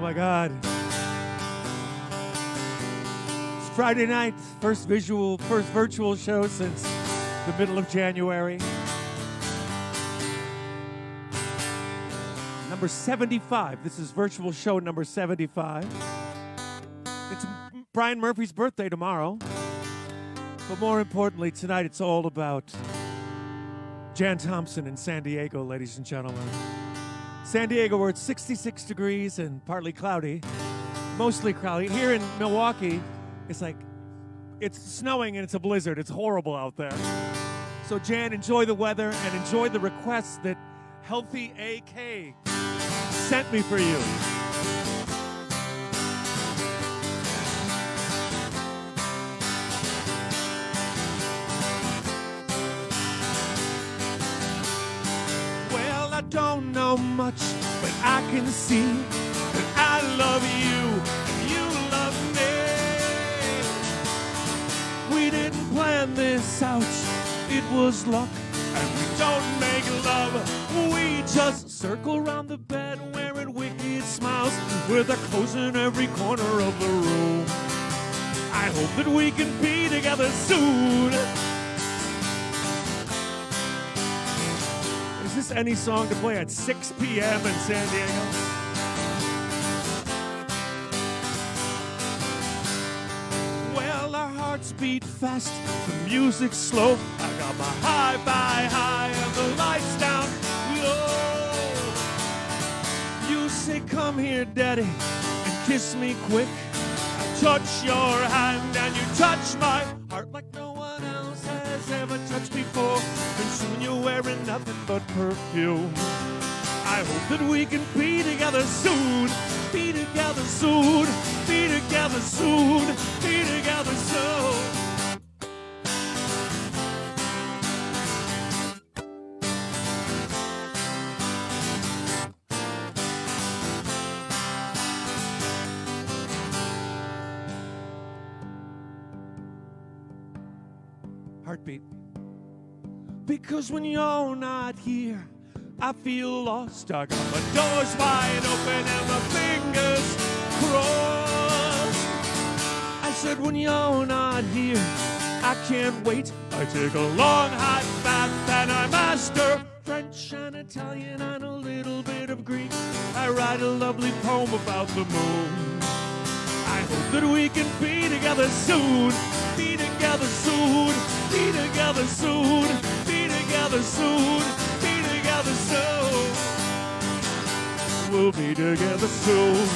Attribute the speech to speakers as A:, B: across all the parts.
A: my God. It's Friday night, first virtual show since the middle of January. Number 75. This is virtual show number 75. It's Brian Murphy's birthday tomorrow. But more importantly, tonight it's all about Jan Thompson in San Diego, ladies and gentlemen. San Diego, where it's 66 degrees and partly cloudy, mostly cloudy. Here in Milwaukee, it's like, it's snowing and it's a blizzard. It's horrible out there. So Jan, enjoy the weather and enjoy the requests that Healthy AK sent me for you. Well, I don't know much, but I can see that I love you and you love me. We didn't plan this out, it was luck, and we don't make love. We just circle around the bed wearing wicked smiles with our clothes in every corner of the room. I hope that we can be together soon. Is this any song to play at 6 p.m. in San Diego? Well, our hearts beat fast, the music's slow. I got my hi-fi high and the lights down low. You say, come here, daddy, and kiss me quick. I touch your hand and you touch my heart like no one else has ever touched before. And soon you're wearing nothing but perfume. I hope that we can be together soon. Be together soon. Be together soon. Be together soon. Heartbeat. Because when you're not here, I feel lost. I got my doors wide open and my fingers crossed. I said when you're not here, I can't wait. I take a long hot bath and I master French and Italian and a little bit of Greek. I write a lovely poem about the moon. I hope that we can be together soon. Be together soon. Be together soon. Be together soon. Be together soon. We'll be together soon.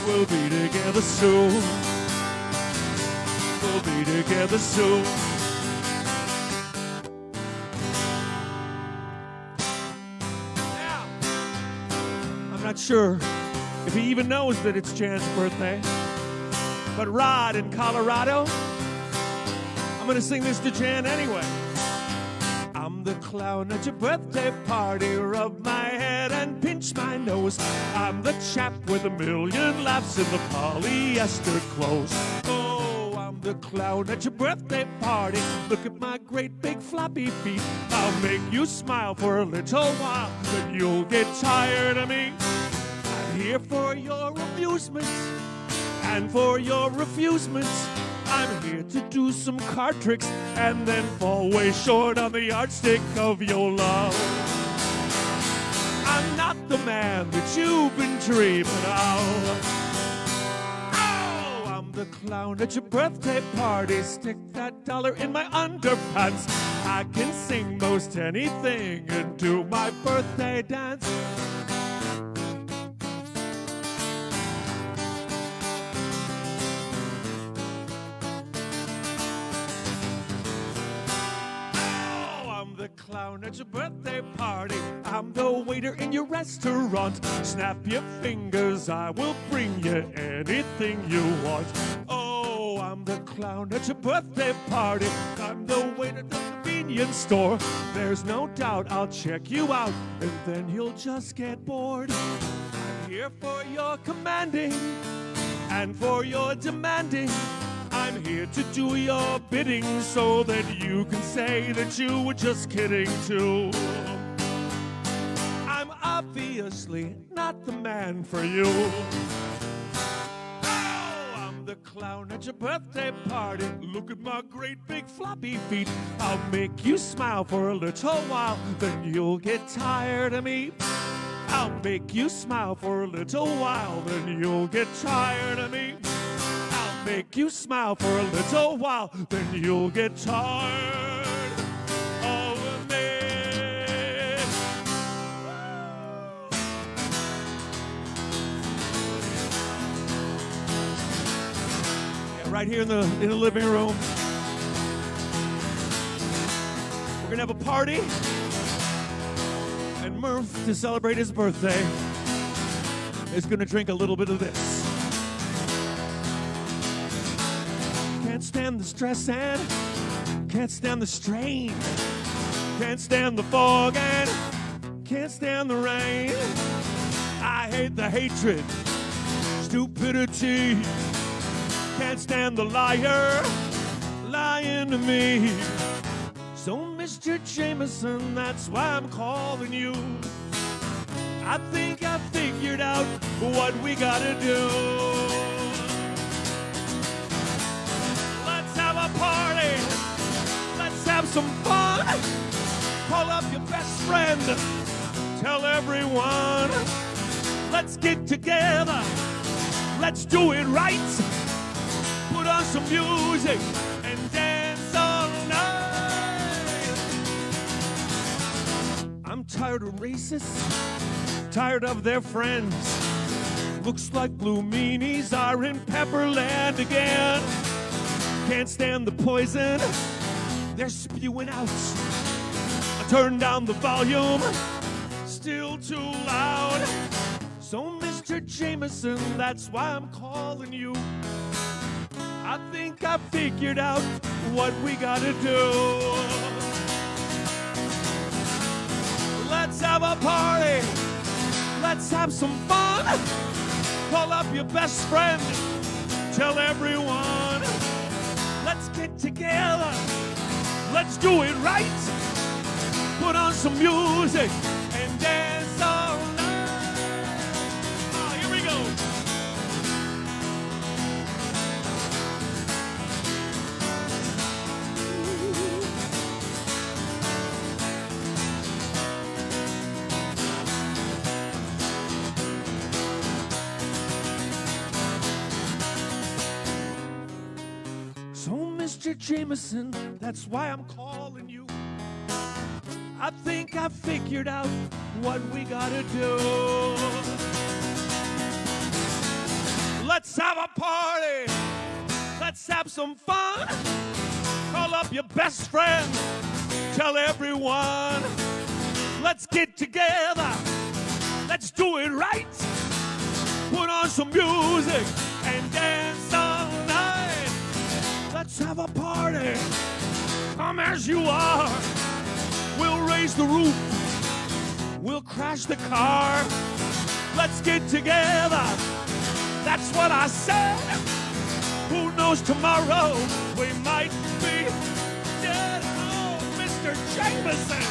A: We'll be together soon. We'll be together soon. Now, I'm not sure if he even knows that it's Jan's birthday. But Rod in Colorado, I'm gonna sing this to Jan anyway. I'm the clown at your birthday party, rub my head and pinch my nose. I'm the chap with a million laughs in the polyester clothes. Oh, I'm the clown at your birthday party. Look at my great big floppy feet. I'll make you smile for a little while, but you'll get tired of me. I'm here for your amusement and for your refusement. I'm here to do some card tricks and then fall way short on the yardstick of your love. I'm not the man that you've been dreaming of. Oh, I'm the clown at your birthday party. Stick that dollar in my underpants. I can sing most anything and do my birthday dance. Clown at your birthday party. I'm the waiter in your restaurant. Snap your fingers, I will bring you anything you want. Oh, I'm the clown at your birthday party. I'm the waiter at the convenience store. There's no doubt I'll check you out, and then you'll just get bored. I'm here for your commanding and for your demanding. I'm here to do your bidding so that you can say that you were just kidding too. I'm up obviously not the man for you. Oh, I'm the clown at your birthday party. Look at my great big floppy feet. I'll make you smile for a little while, then you'll get tired of me. I'll make you smile for a little while, then you'll get tired of me. I'll make you smile for a little while, then you'll get tired of me. Yeah, right here in the living room, we're gonna have a party. And Murph, to celebrate his birthday, is gonna drink a little bit of this. Can't stand the stress and can't stand the strain. Can't stand the fog and can't stand the rain. I hate the hatred, stupidity. Can't stand the liar lying to me. So, Mr. Jameson, that's why I'm calling you. I think I figured out what we gotta do. Let's have a party. Let's have some fun. Call up your best friend. Tell everyone. Let's get together. Let's do it right. Put on some music and dance all night. I'm tired of racists, tired of their friends. Looks like blue meanies are in Pepperland again. Can't stand the poison they're spewing out. I turn down the volume, still too loud. So, Mr. Jameson, that's why I'm calling you. I think I figured out what we gotta do. Let's have a party. Let's have some fun. Call up your best friend. Tell everyone. Let's get together. Let's do it right. Put on some music and dance all night. Oh, here we go. So, Mr. Jameson, that's why I'm calling you. I think I figured out what we gotta do. Let's have a party. Let's have some fun. Call up your best friend. Tell everyone. Let's get together. Let's do it right. Put on some music and dance all night. Let's have a party. Come as you are. We'll raise the roof. We'll crash the car. Let's get together. That's what I said. Who knows tomorrow? We might be dead. Oh, Mr. Jameson.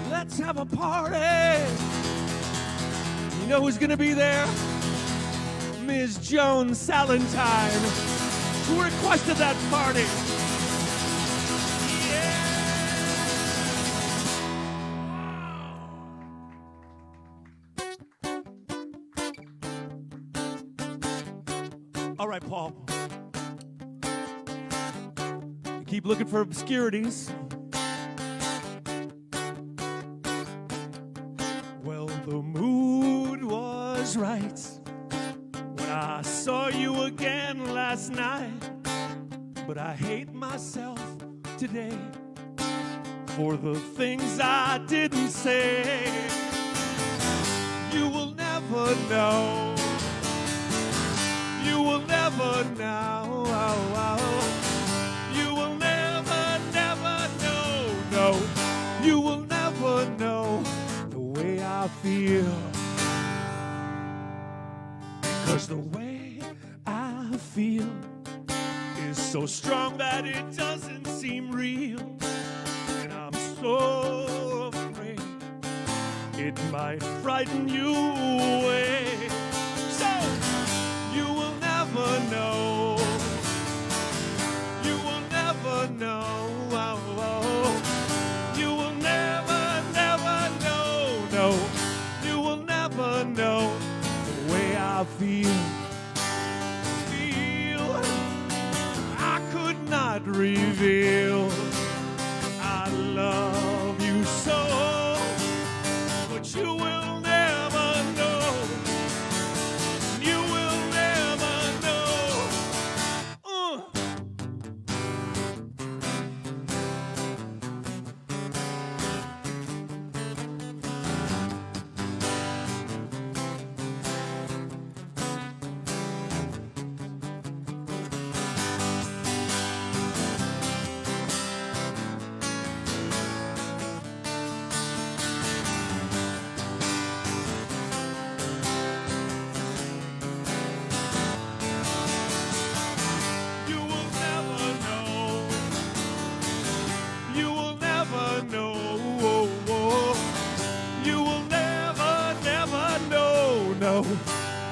A: Let's have a party. You know who's gonna be there? Ms. Joan Salentine, who requested that party. Yeah. All right, Paul. You keep looking for obscurities. The mood was right when I saw you again last night, but I hate myself today for the things I didn't say. You will never know. You will never know. You will never, never know. No, you will never know the way I feel. Because the way I feel is so strong that it doesn't seem real. And I'm so afraid it might frighten you away. So you will never know. You will never know. You will never, never know. No, you will never know the way I feel. I could not reveal. I love you so, but you will never know. You will never know.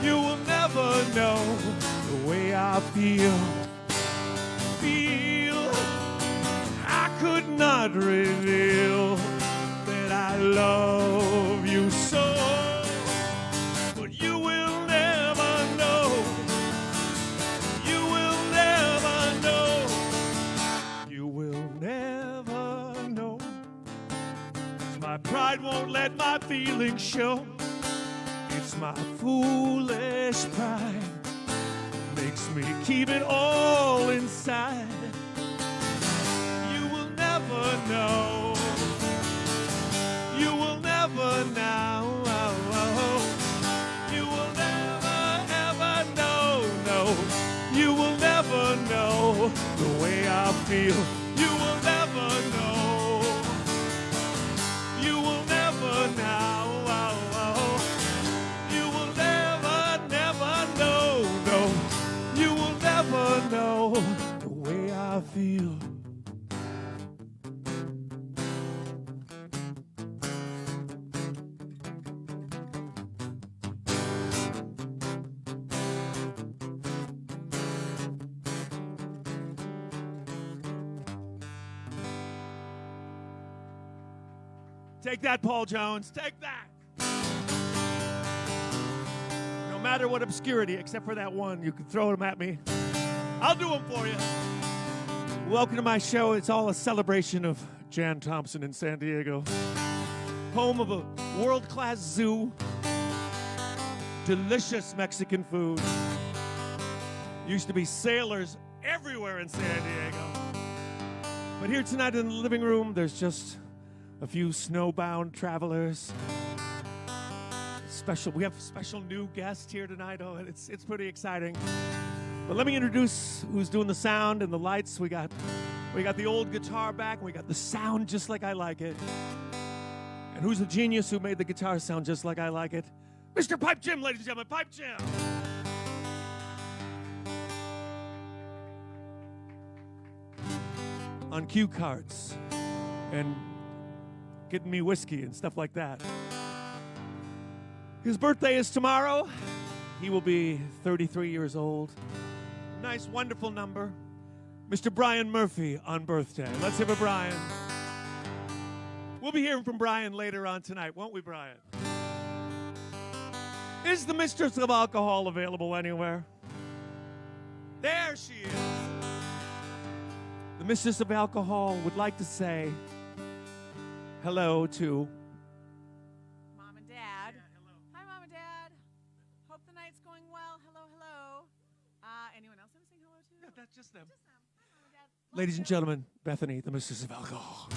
A: You will never know the way I feel. I could not reveal that I love you so, but you will never know. You will never know. You will never know. My pride won't let my feelings show. It's my foolish pride makes me keep it all inside. You will never know. You will never know. You will never, ever know. No, you will never know the way I feel. You will never know. You will never know. Know the way I feel. Take that, Paul Jones. Take that. No matter what obscurity, except for that one, you can throw them at me. I'll do them for you. Welcome to my show. It's all a celebration of Jan Thompson in San Diego. Home of a world-class zoo. Delicious Mexican food. Used to be sailors everywhere in San Diego. But here tonight in the living room, there's just a few snowbound travelers. We have a special new guest here tonight. Oh, it's pretty exciting. But let me introduce who's doing the sound and the lights. We got the old guitar back, and we got the sound just like I like it. And who's the genius who made the guitar sound just like I like it? Mr. Pipe Jim, ladies and gentlemen, Pipe Jim. On cue cards and getting me whiskey and stuff like that. His birthday is tomorrow. He will be 33 years old. Nice, wonderful number. Mr. Brian Murphy on birthday. Let's hear it, Brian. We'll be hearing from Brian later on tonight, won't we, Brian? Is the mistress of alcohol available anywhere? There she is. The mistress of alcohol would like to say hello to
B: Mom and Dad. Yeah, hello. Hi, Mom and Dad. Hope the night's going well. Hello, hello. Anyone else want to say hello to?
A: Yeah, that's just them.
B: Just them. Hi, Mom and Dad.
A: Ladies and gentlemen, Bethany, the mistress of alcohol.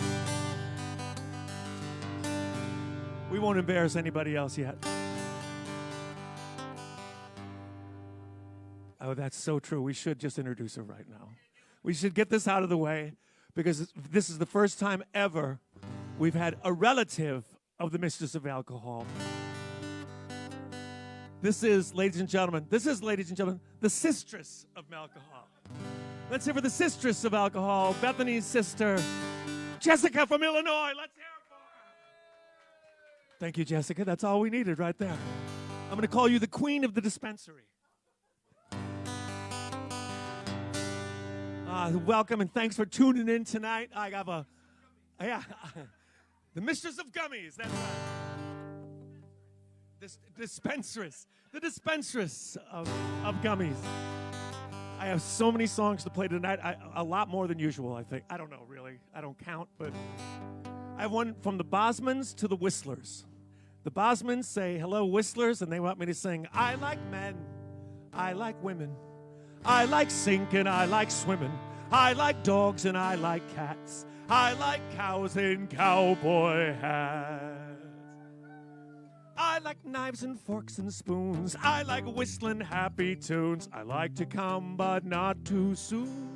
A: We won't embarrass anybody else yet. Oh, that's so true. We should just introduce her right now. We should get this out of the way because this is the first time ever we've had a relative of the mistress of alcohol. This is, ladies and gentlemen, the sistress of alcohol. Let's hear for the sistress of alcohol, Bethany's sister, Jessica from Illinois. Let's hear it for her. Thank you, Jessica. That's all we needed right there. I'm going to call you the queen of the dispensary. Welcome and thanks for tuning in tonight. I have the mistress of gummies. That's right. The dispenseress of gummies. I have so many songs to play tonight. A lot more than usual, I think. I don't know, really. I don't count, but I have one from the Bosmans to the Whistlers. The Bosmans say, hello, Whistlers, and they want me to sing, I like men, I like women, I like sinking, I like swimming, I like dogs and I like cats, I like cows in cowboy hats. I like knives and forks and spoons, I like whistling happy tunes, I like to come but not too soon,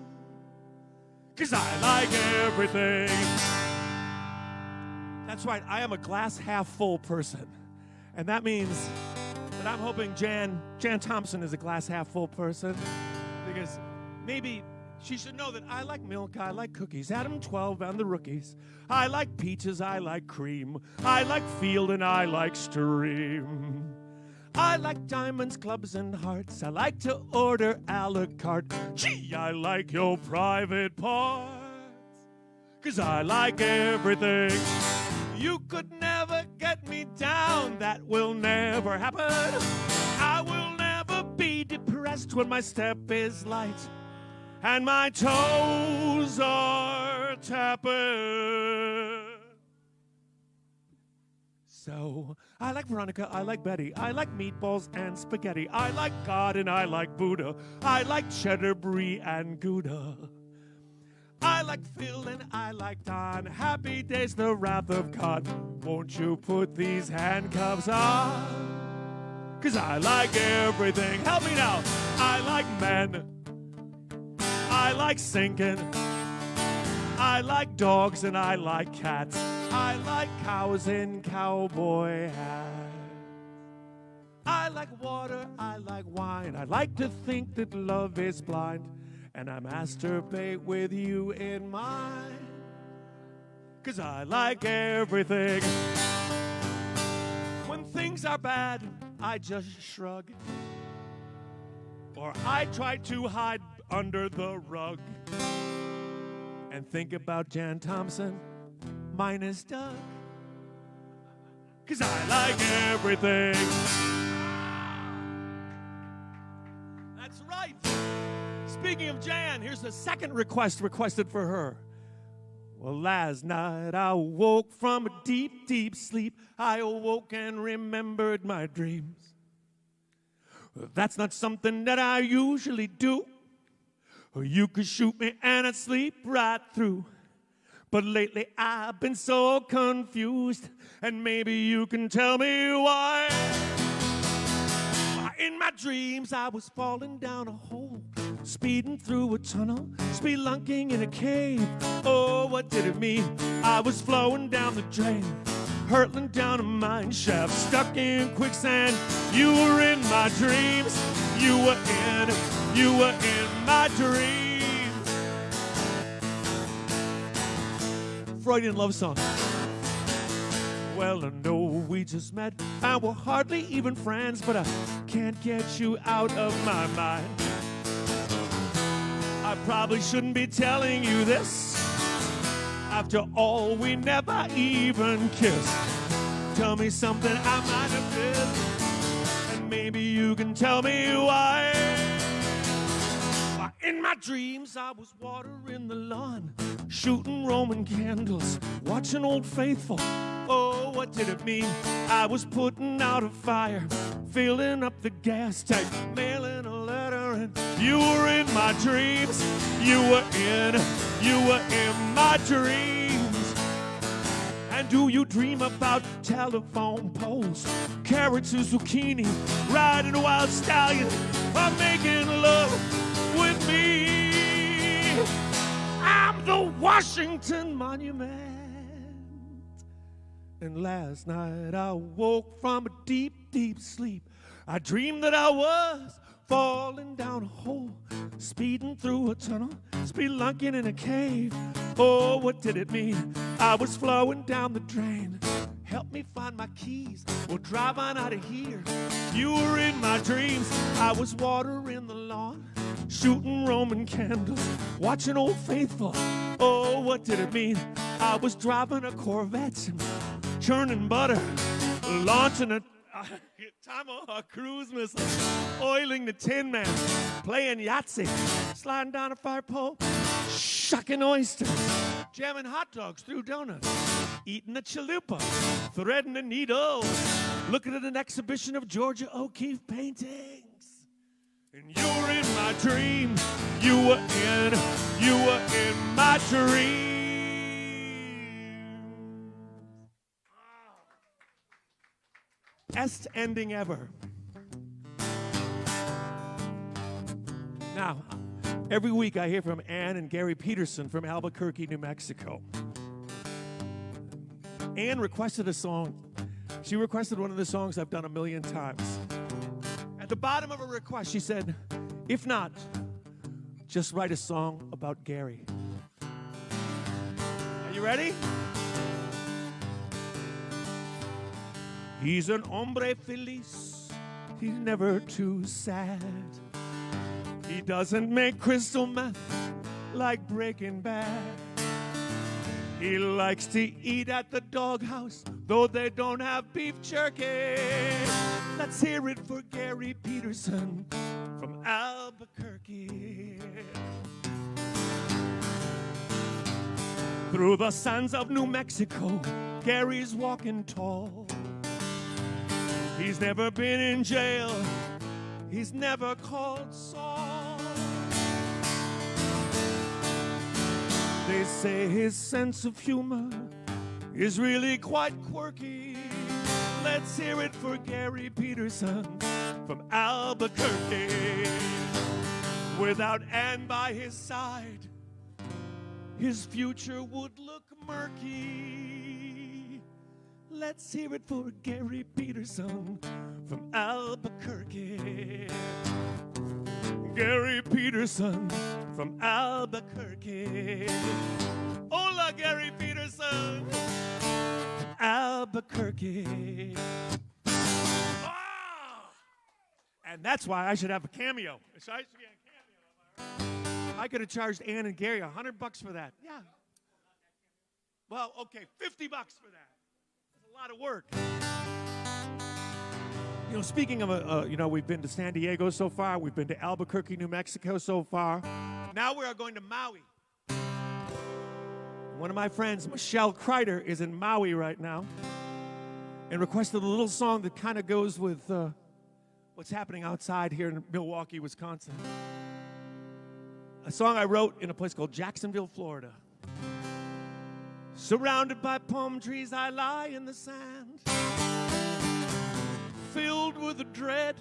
A: 'cause I like everything. That's right, I am a glass half full person, and that means that I'm hoping Jan Thompson is a glass half full person, because maybe she should know that I like milk, I like cookies, Adam 12 and the rookies. I like peaches, I like cream, I like field and I like stream. I like diamonds, clubs, and hearts, I like to order a la carte. Gee, I like your private parts, 'cause I like everything. You could never get me down, that will never happen. I will never be depressed when my step is light and my toes are tapping. So, I like Veronica, I like Betty, I like meatballs and spaghetti, I like God and I like Buddha, I like cheddar, brie, and Gouda. I like Phil and I like Don, happy days, the wrath of God. Won't you put these handcuffs on? 'Cause I like everything. Help me now. I like men, I like sinking, I like dogs and I like cats, I like cows in cowboy hats. I like water, I like wine, I like to think that love is blind, and I masturbate with you in mind, 'cause I like everything. When things are bad, I just shrug, or I try to hide under the rug and think about Jan Thompson minus Doug, 'cause I like everything. That's right. Speaking of Jan, here's the second request requested for her. Well, last night I woke from a deep, deep sleep. I awoke and remembered my dreams. That's not something that I usually do. You could shoot me and I'd sleep right through. But lately I've been so confused, and maybe you can tell me why. In my dreams I was falling down a hole, speeding through a tunnel, spelunking in a cave. Oh, what did it mean? I was flowing down the drain, hurtling down a mine shaft, stuck in quicksand. You were in my dreams. You were in my dreams. Freudian love song. Well, I know we just met and we're hardly even friends, but I can't get you out of my mind. I probably shouldn't be telling you this. After all, we never even kissed. Tell me something I might have missed, and maybe you can tell me why. In my dreams, I was watering the lawn, shooting Roman candles, watching Old Faithful. Oh, what did it mean? I was putting out a fire, filling up the gas tank, mailing a letter morning. You were in my dreams. You were in my dreams. And do you dream about telephone poles, carrots and zucchini, riding wild stallions, or making love with me? I'm the Washington Monument. And last night I woke from a deep, deep sleep. I dreamed that I was falling down a hole, speeding through a tunnel, spelunking in a cave. Oh, what did it mean? I was flowing down the drain. Help me find my keys. We'll drive on out of here. You were in my dreams. I was watering the lawn, shooting Roman candles, watching Old Faithful. Oh, what did it mean? I was driving a Corvette and churning butter, launching a Tomahawk cruise missile, oiling the Tin Man, playing Yahtzee, sliding down a fire pole, shucking oysters, jamming hot dogs through donuts, eating a chalupa, threading a needle, looking at an exhibition of Georgia O'Keeffe paintings. And you were in my dream. You were in my dream. Best ending ever. Now, every week I hear from Ann and Gary Peterson from Albuquerque, New Mexico. Ann requested a song. She requested one of the songs I've done 1,000,000 times. At the bottom of her request, she said, if not, just write a song about Gary. Are you ready? He's an hombre feliz. He's never too sad. He doesn't make crystal meth like Breaking Bad. He likes to eat at the doghouse, though they don't have beef jerky. Let's hear it for Gary Peterson from Albuquerque. Through the sands of New Mexico, Gary's walking tall. He's never been in jail. He's never called Saul. They say his sense of humor is really quite quirky. Let's hear it for Gary Peterson from Albuquerque. Without Ann by his side, his future would look murky. Let's hear it for Gary Peterson from Albuquerque. Gary Peterson from Albuquerque. Hola, Gary Peterson from Albuquerque. Ah! And that's why I should have a cameo. I should get a cameo. I could have charged Ann and Gary $100 for that. Yeah. Well, okay, $50 for that. A lot of work. You know, speaking of, we've been to San Diego so far. We've been to Albuquerque, New Mexico so far. Now we are going to Maui. One of my friends, Michelle Kreider, is in Maui right now and requested a little song that kind of goes with what's happening outside here in Milwaukee, Wisconsin. A song I wrote in a place called Jacksonville, Florida. Surrounded by palm trees, I lie in the sand, filled with a dread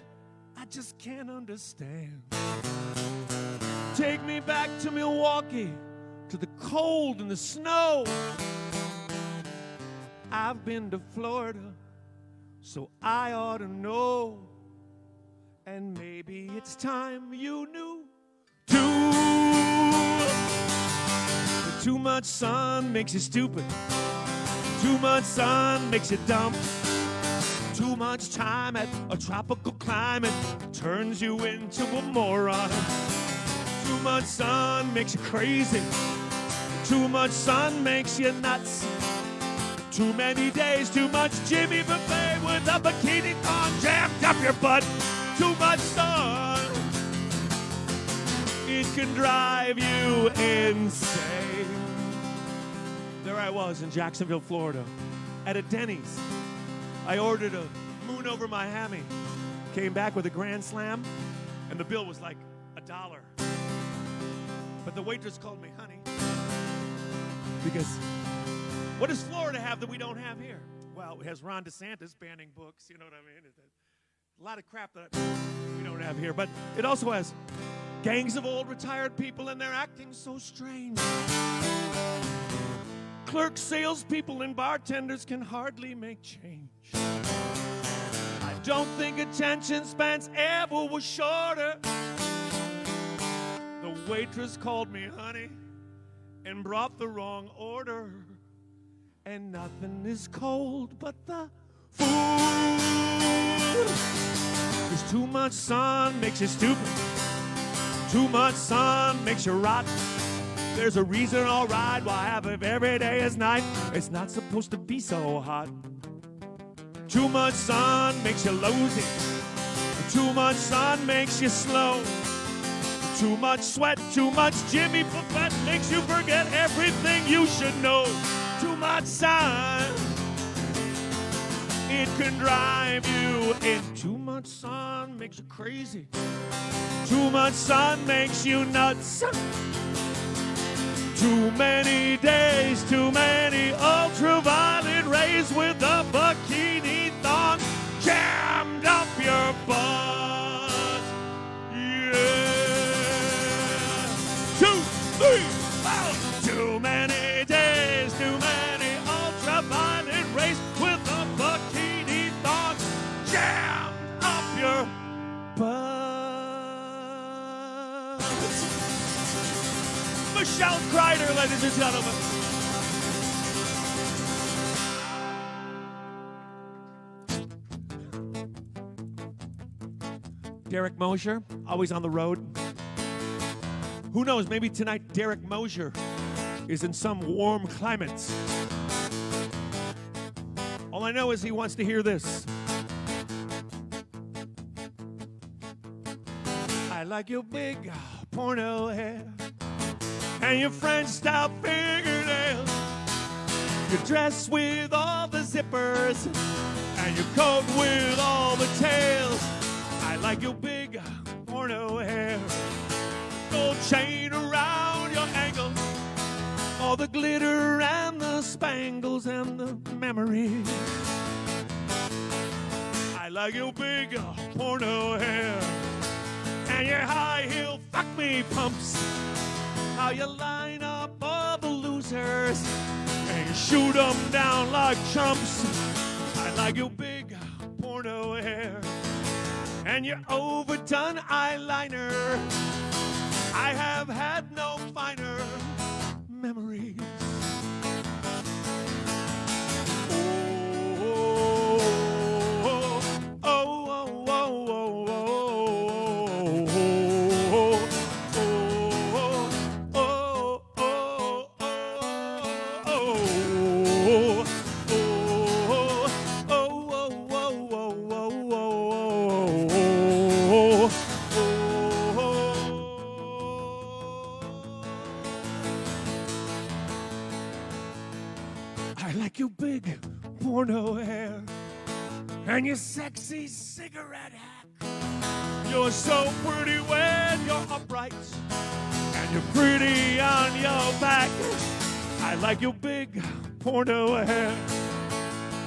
A: I just can't understand. Take me back to Milwaukee, to the cold and the snow. I've been to Florida, so I ought to know. And maybe it's time you knew too. Too much sun makes you stupid. Too much sun makes you dumb. Too much time at a tropical climate turns you into a moron. Too much sun makes you crazy. Too much sun makes you nuts. Too many days, too much Jimmy Buffet with a bikini thong jammed up your butt. Too much sun, it can drive you insane. There I was in Jacksonville, Florida, at a Denny's. I ordered a moon over my hammy, came back with a Grand Slam, and the bill was like $1. But the waitress called me honey. Because what does Florida have that we don't have here? Well, it has Ron DeSantis banning books, you know what I mean? A lot of crap that we don't have here. But it also has gangs of old retired people, and they're acting so strange. Clerks, salespeople, and bartenders can hardly make change. I don't think attention spans ever was shorter. The waitress called me honey and brought the wrong order. And nothing is cold but the food. 'Cause too much sun makes you stupid. Too much sun makes you rotten. There's a reason, all right, why half of every day is night. It's not supposed to be so hot. Too much sun makes you lousy. Too much sun makes you slow. Too much sweat, too much Jimmy Buffett makes you forget everything you should know. Too much sun, it can drive you in. Too much sun makes you crazy. Too much sun makes you nuts. Too many days, too many ultraviolet rays with a bikini thong jammed up your butt. Yeah. 2, 3, 4. Too many days, too many ultraviolet rays with a bikini thong jammed up your butt. Michelle Kreider, ladies and gentlemen. Derek Mosher, always on the road. Who knows, maybe tonight Derek Mosher is in some warm climate. All I know is he wants to hear this. I like your big porno hair and your French style fingernails, your dress with all the zippers, and your coat with all the tails. I like your big porno hair, gold chain around your ankle, all the glitter and the spangles and the memories. I like your big porno hair and your high heel fuck me pumps. How you line up all the losers and you shoot them down like chumps. I like your big porno hair and your overdone eyeliner. I have had no finer memories. Your big porno hair and your sexy cigarette hat. You're so pretty when you're upright and you're pretty on your back. I like your big porno hair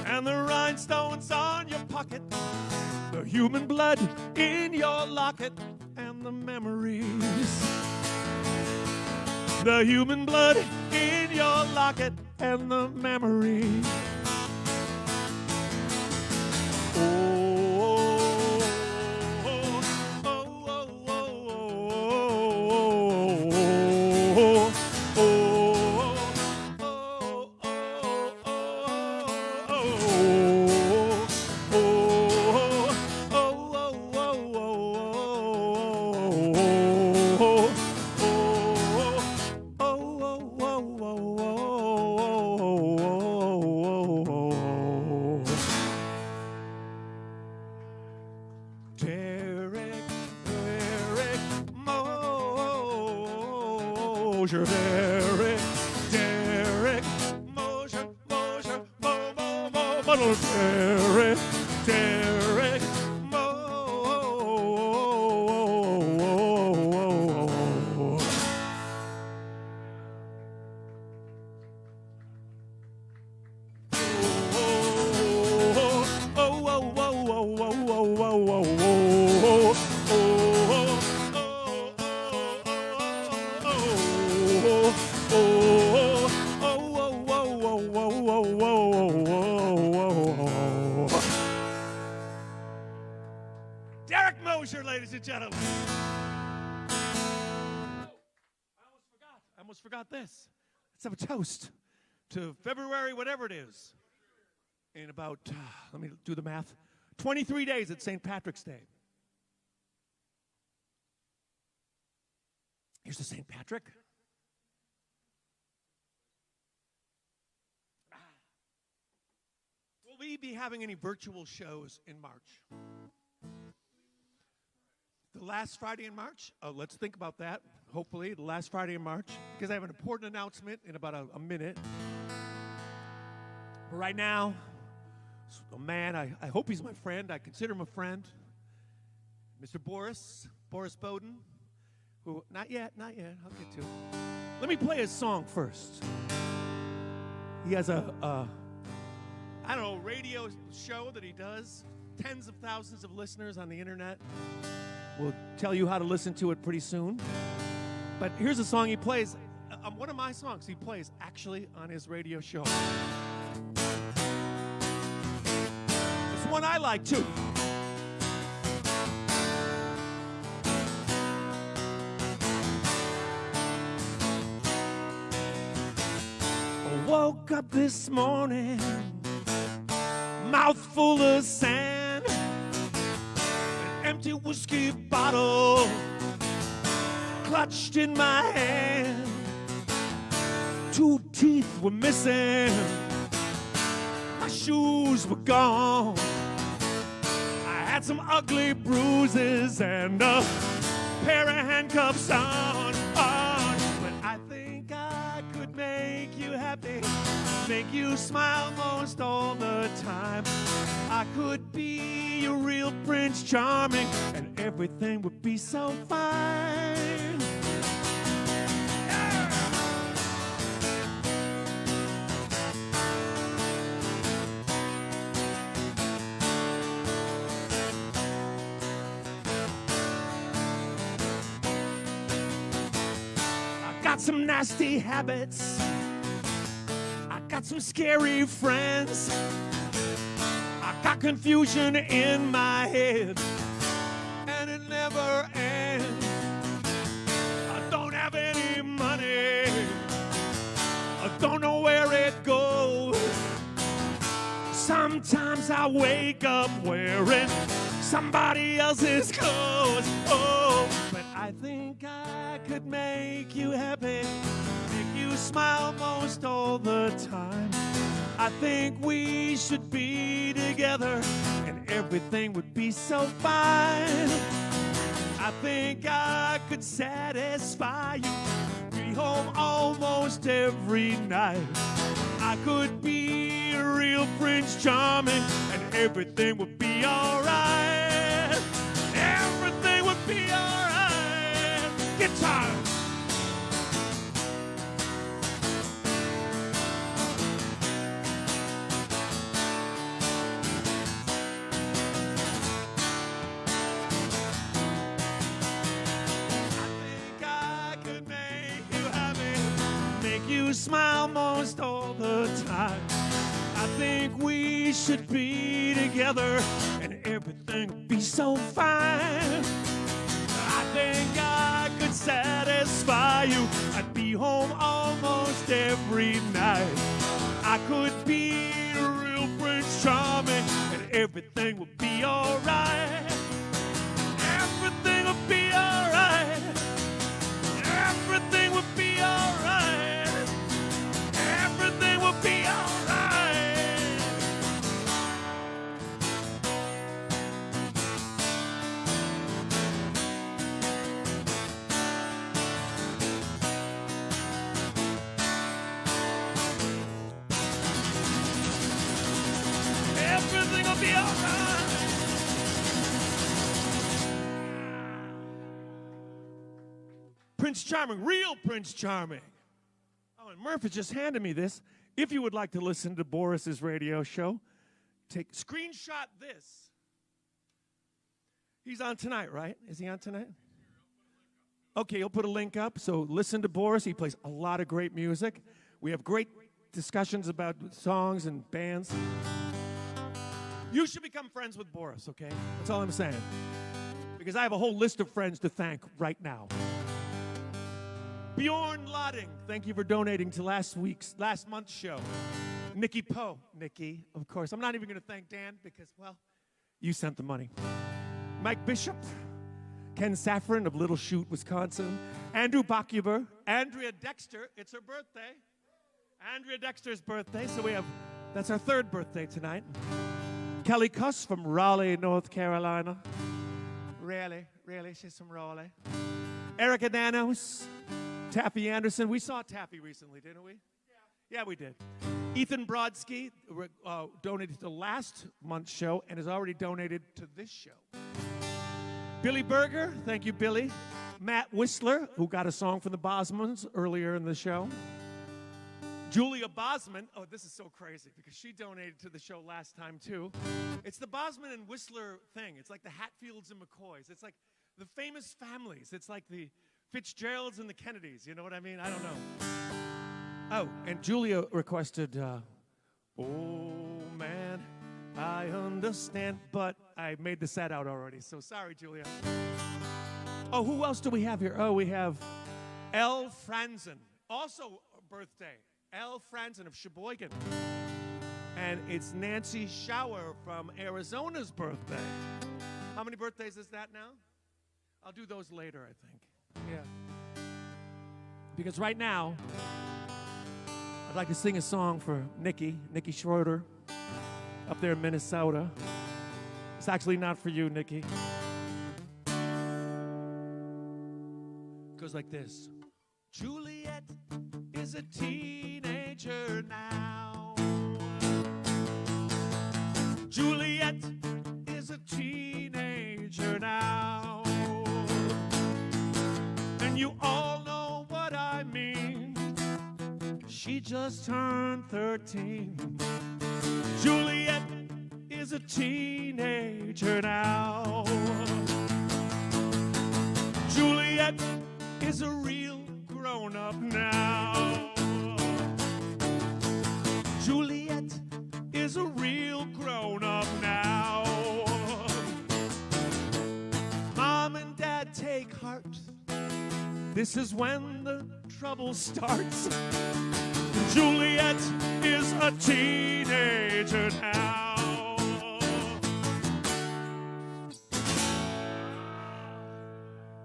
A: and the rhinestones on your pocket, the human blood in your locket, and the memories. The human blood in your locket and the memory. Mosher, Derek, Mosher, Mosher, Derek, Mo. almost forgot this. Let's have a toast to February, whatever it is. In about, let me do the math, 23 days at St. Patrick's Day. Here's to St. Patrick. Will we be having any virtual shows in March? The last Friday in March? Oh, let's think about that. Hopefully, the last Friday in March, because I have an important announcement in about a minute. But right now, a man, I hope he's my friend. I consider him a friend. Mr. Boris Bowden, who, not yet, I'll get to it. Let me play his song first. He has a radio show that he does. Tens of thousands of listeners on the internet. We'll tell you how to listen to it pretty soon. But here's a song he plays. One of my songs he plays actually on his radio show. It's one I like too. I woke up this morning, mouth full of sand, an empty whiskey bottle clutched in my hand. 2 teeth were missing, my shoes were gone. I had some ugly bruises and a pair of handcuffs on. But I think I could make you happy, make you smile most all the time. I could be your real Prince Charming, and everything would be so fine. Yeah. I got some nasty habits, I got some scary friends, I got confusion in my head, and it never ends. I don't have any money, I don't know where it goes. Sometimes I wake up wearing somebody else's clothes. Oh, but I think I could make you happy, make you smile most all the time. I think we should be together, and everything would be so fine. I think I could satisfy you, be home almost every night. I could be a real Prince Charming, and everything would be alright. Everything would be alright. Guitar. You smile most all the time. I think we should be together, and everything will be so fine. I think I could satisfy you, I'd be home almost every night. I could be a real Prince Charming, and everything would be alright. Everything would be alright. Everything would be alright. Everything will be alright. Everything will be alright. Prince Charming, real Prince Charming. And Murph has just handed me this. If you would like to listen to Boris's radio show, screenshot this. He's on tonight, right? Is he on tonight? Okay, he'll put a link up. So listen to Boris. He plays a lot of great music. We have great discussions about songs and bands. You should become friends with Boris, okay? That's all I'm saying. Because I have a whole list of friends to thank right now. Bjorn Lodding, thank you for donating to last month's show. Nikki Poe, Nikki, of course. I'm not even going to thank Dan because, well, you sent the money. Mike Bishop, Ken Safran of Little Chute, Wisconsin. Andrew Bakuber, Andrea Dexter, it's her birthday. Andrea Dexter's birthday, so that's our third birthday tonight. Kelly Cuss from Raleigh, North Carolina. Really, she's from Raleigh. Erica Danos, Taffy Anderson. We saw Taffy recently, didn't we? Yeah, we did. Ethan Brodsky donated to last month's show and has already donated to this show. Billy Berger, thank you, Billy. Matt Whistler, who got a song from the Bosmans earlier in the show. Julia Bosman, oh, this is so crazy because she donated to the show last time too. It's the Bosman and Whistler thing. It's like the Hatfields and McCoys. It's like the famous families. It's like the Fitzgeralds and the Kennedys. You know what I mean? I don't know. Oh, and Julia requested, oh man, I understand, but I made the set out already, so sorry, Julia. Oh, who else do we have here? Oh, we have Elle Franzen, also a birthday. Elle Franzen of Sheboygan. And it's Nancy Schauer from Arizona's birthday. How many birthdays is that now? I'll do those later, I think. Yeah. Because right now, I'd like to sing a song for Nikki Schroeder, up there in Minnesota. It's actually not for you, Nikki. It goes like this. Juliet is a teenager now. Juliet is a teenager now. And you all know what I mean. She just turned 13. Juliet is a teenager now. Juliet is a real grown-up now. Juliet is a real grown-up now. Mom and Dad, take heart. This is when the trouble starts. Juliet is a teenager now.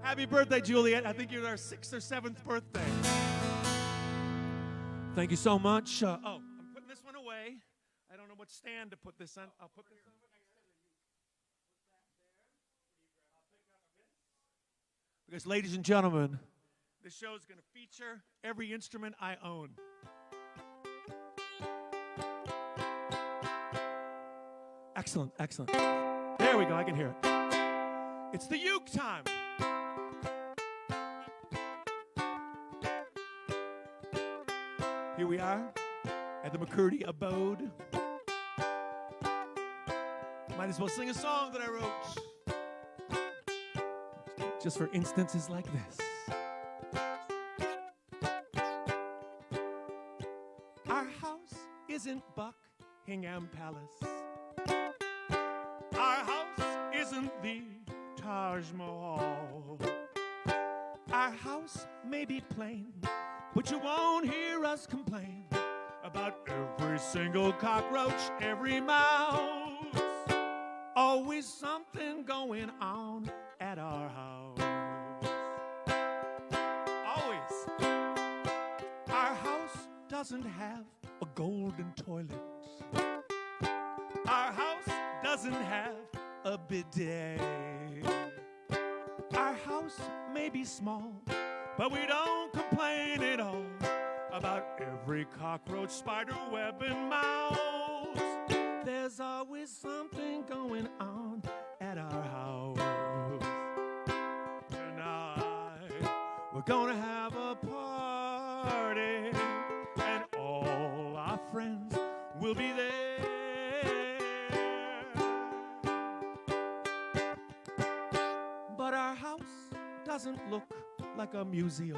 A: Happy birthday, Juliet. I think you're our 6th or 7th birthday. Thank you so much. I'm putting this one away. I don't know what stand to put this on. I'll put this on next to you. Because, ladies and gentlemen, this show is going to feature every instrument I own. Excellent, excellent. There we go, I can hear it. It's the uke time. Here we are at the McCurdy abode. Might as well sing a song that I wrote. Just for instances like this. Our house isn't Buckingham Palace. Our house isn't the Taj Mahal. Our house may be plain, but you won't hear us complain about every single cockroach, every mouse. Always something going on at our house. Always. Our house doesn't have a golden toilet. Our house doesn't have a bidet. Our house may be small, but we don't complain at all about every cockroach, spider web, and mouse. There's always something going on at our house. Tonight, we're gonna have a party, and all our friends will be there. But our house doesn't look like a museum.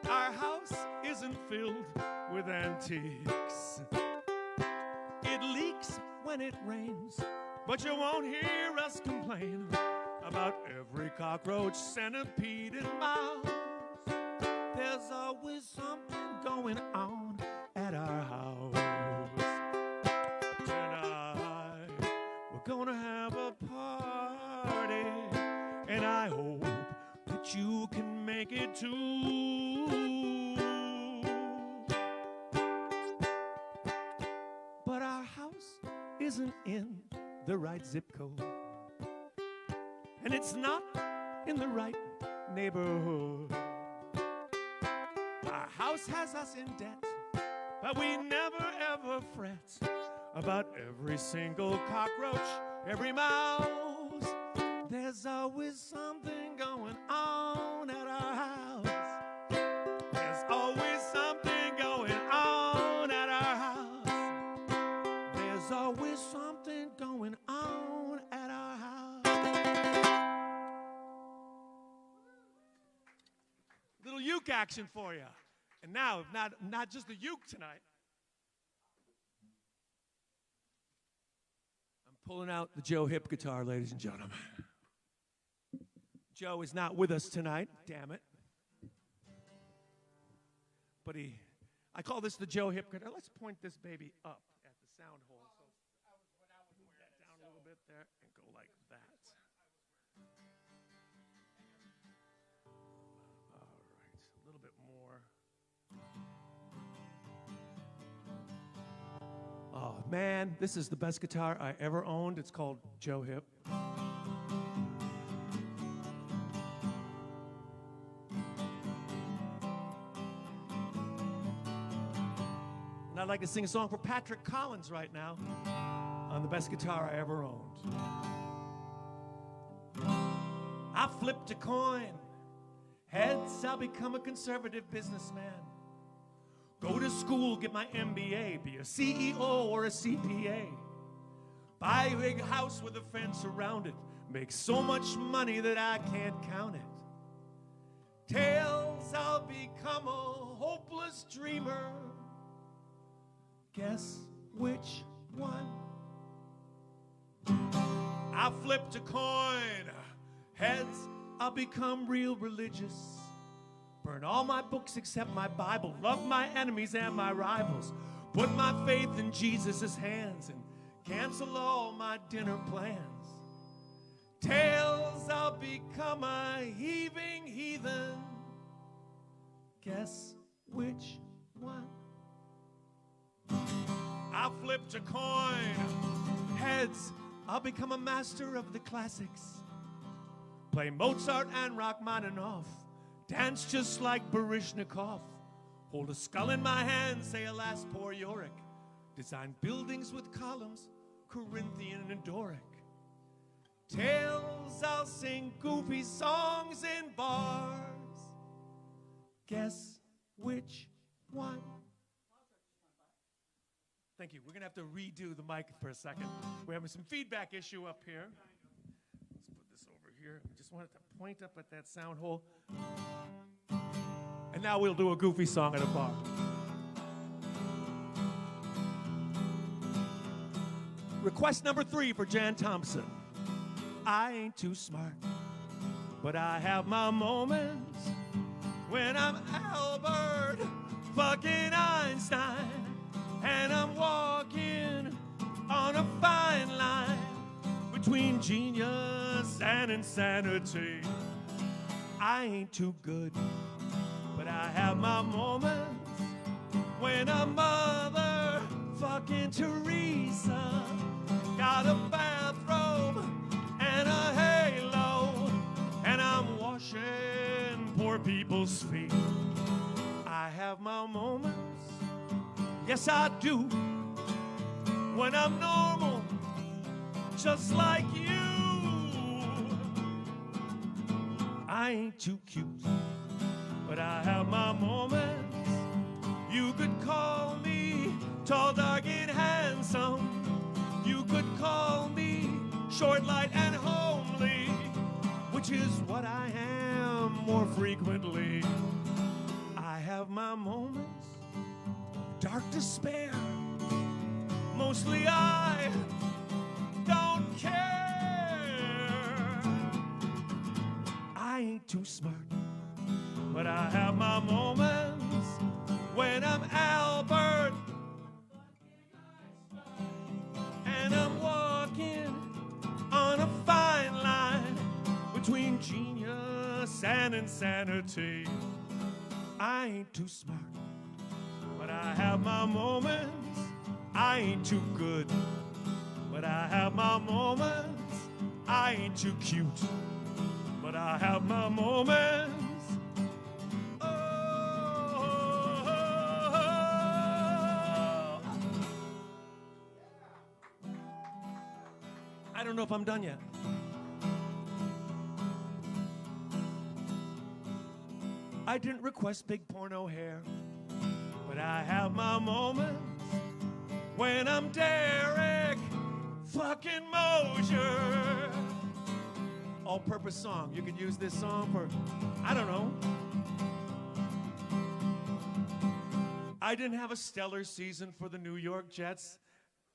A: Our house isn't filled with antiques. It leaks when it rains, but you won't hear us complain about every cockroach, centipede, and mouse. going on at our house. Tonight, we're gonna have a party, and I hope that you can make it too. But our house isn't in the right zip code, and it's not in the right neighborhood. Our house has us in debt, but we never ever fret about every single cockroach, every mouse. There's always something going on at our house. There's always something going on at our house. There's always something going on at our house. Little uke action for you. And now, not just a uke tonight. I'm pulling out the Joe Hip guitar, ladies and gentlemen. Joe is not with us tonight, damn it. But I call this the Joe Hip guitar. Let's point this baby up at the sound hole. So move that down a little bit there and go like that. All right, a little bit more. Oh man, this is the best guitar I ever owned. It's called Joe Hip. And I'd like to sing a song for Patrick Collins right now on the best guitar I ever owned. I flipped a coin. Heads, I'll become a conservative businessman. Go to school, get my MBA, be a CEO or a CPA. Buy a big house with a fence around it. Make so much money that I can't count it. Tails, I'll become a hopeless dreamer. Guess which one? I flipped a coin. Heads, I'll become real religious. Burn all my books except my Bible. Love my enemies and my rivals. Put my faith in Jesus' hands and cancel all my dinner plans. Tails, I'll become a heaving heathen. Guess which one? I flipped a coin. Heads, I'll become a master of the classics. Play Mozart and Rachmaninoff. Dance just like Baryshnikov. Hold a skull in my hand, say alas poor Yorick. Design buildings with columns, Corinthian and Doric. Tales, I'll sing goofy songs in bars. Guess which one? Thank you. We're going to have to redo the mic for a second. We're having some feedback issue up here. Let's put this over here. I just wanted to point up at that sound hole. And now we'll do a goofy song at a bar. Request number 3 for Jan Thompson. I ain't too smart, but I have my moments when I'm Albert fucking Einstein. And I'm walking on a fine line between genius and insanity. I ain't too good, but I have my moments when a mother fucking Teresa got a bathrobe and a halo, and I'm washing poor people's feet. I have my moments. Yes, I do, when I'm normal, just like you. I ain't too cute, but I have my moments. You could call me tall, dark, and handsome. You could call me short, light, and homely, which is what I am more frequently. I have my moments. Dark despair. Mostly I don't care. I ain't too smart, but I have my moments when I'm and insanity. I ain't too smart, but I have my moments. I ain't too good, but I have my moments. I ain't too cute, but I have my moments. I don't know if I'm done yet. I didn't request big porno hair, but I have my moments when I'm Derek fucking Mosier. All-purpose song. You could use this song for, I don't know. I didn't have a stellar season for the New York Jets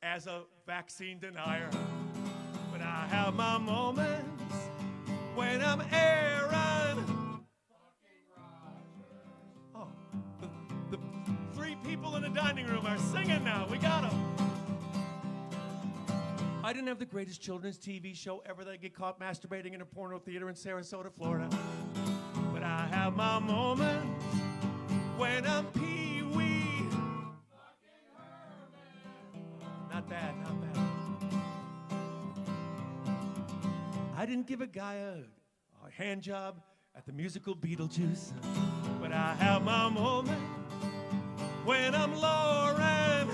A: as a vaccine denier, but I have my moments when I'm Aaron. Oh, the three people in the dining room are singing now. We got them. I didn't have the greatest children's TV show ever that get caught masturbating in a porno theater in Sarasota, Florida. But I have my moments when I'm Pee-wee. Not bad, not bad. I didn't give a guy a hand job at the musical Beetlejuice. But I have my moment when I'm Lauren.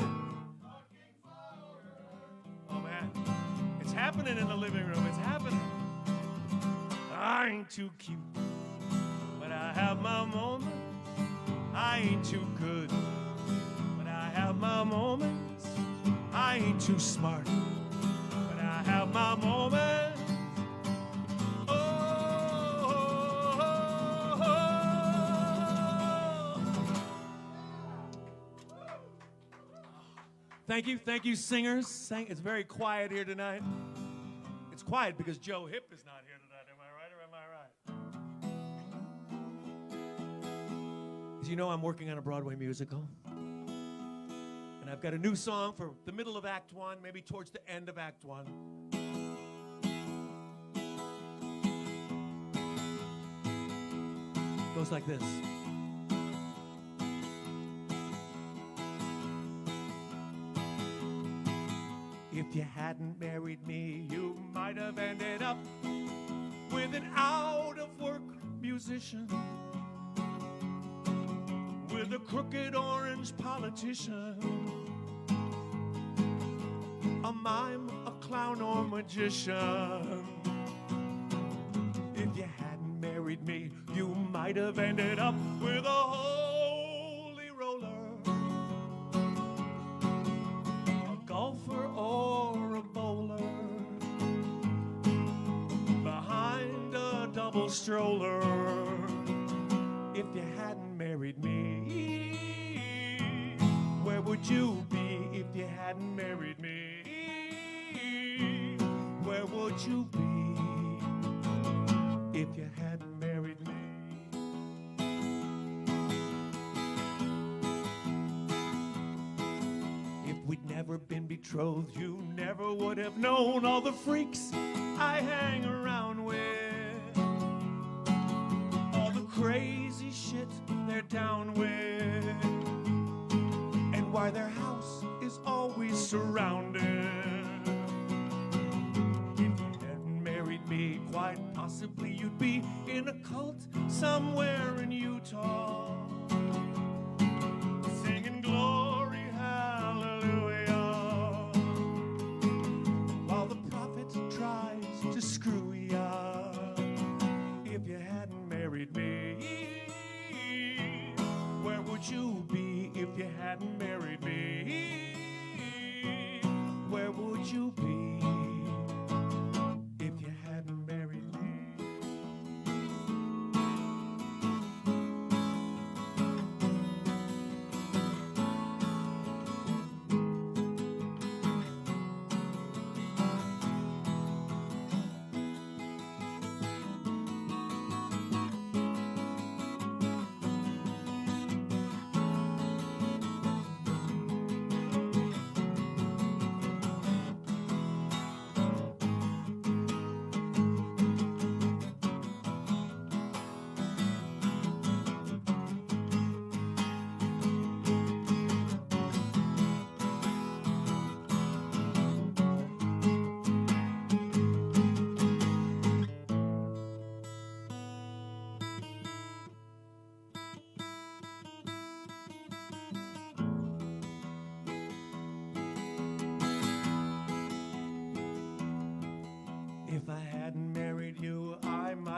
A: Oh man, it's happening in the living room, it's happening. I ain't too cute, but I have my moments. I ain't too good, but I have my moments. I ain't too smart, but I have my moments. Thank you, singers. It's very quiet here tonight. It's quiet because Joe Hip is not here tonight. Am I right or am I right? As you know, I'm working on a Broadway musical. And I've got a new song for the middle of Act 1, maybe towards the end of Act 1. It goes like this. If you hadn't married me, you might have ended up with an out-of-work musician, with a crooked orange politician, a mime, a clown, or magician. If you hadn't married me, you might have ended up with a holy roller, a golfer, or a bowler, behind a double stroller. If you hadn't married me, where would you be? If you hadn't married me, where would you be? If you hadn't married me. If we'd never been betrothed, you never would have known all the freaks I hang around with, all the crazy shit they're down with, and why their house is always surrounded. If you hadn't married me, quite possibly you'd be in a cult somewhere in Utah, singing glory, hallelujah, while the prophet tries to screw ya. If you hadn't married me, where would you be? If you hadn't married me, where would you be? If you hadn't married me.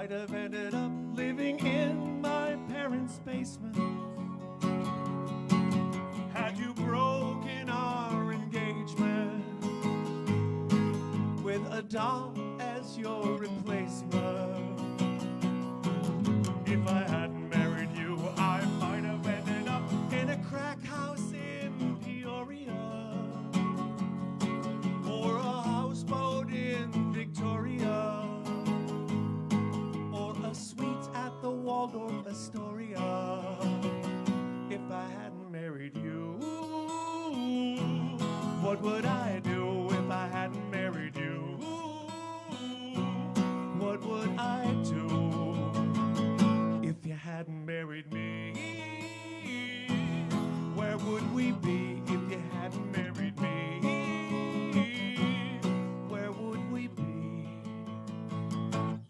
A: might have ended up living in my parents' basement. Had you broken our engagement with a doll as your replacement. If I hadn't married you, I might have ended up in a crack house in Peoria, or a houseboat in Victoria, or a suite at the Waldorf Astoria. If I hadn't married you, what would I do if I hadn't married you? What would I do if you hadn't married me? Where would we be if you hadn't married me? Where would we be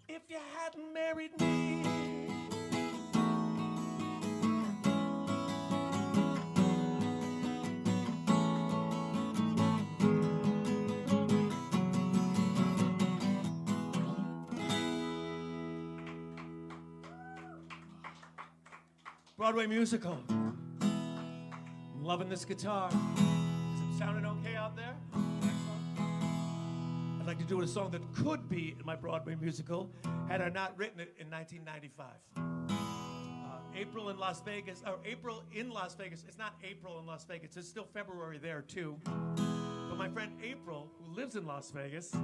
A: if you hadn't married me? Broadway musical. I'm loving this guitar. Is it sounding okay out there? I'd like to do a song that could be in my Broadway musical had I not written it in 1995. April in Las Vegas, or April in Las Vegas. It's not April in Las Vegas. It's still February there too. But my friend April, who lives in Las Vegas,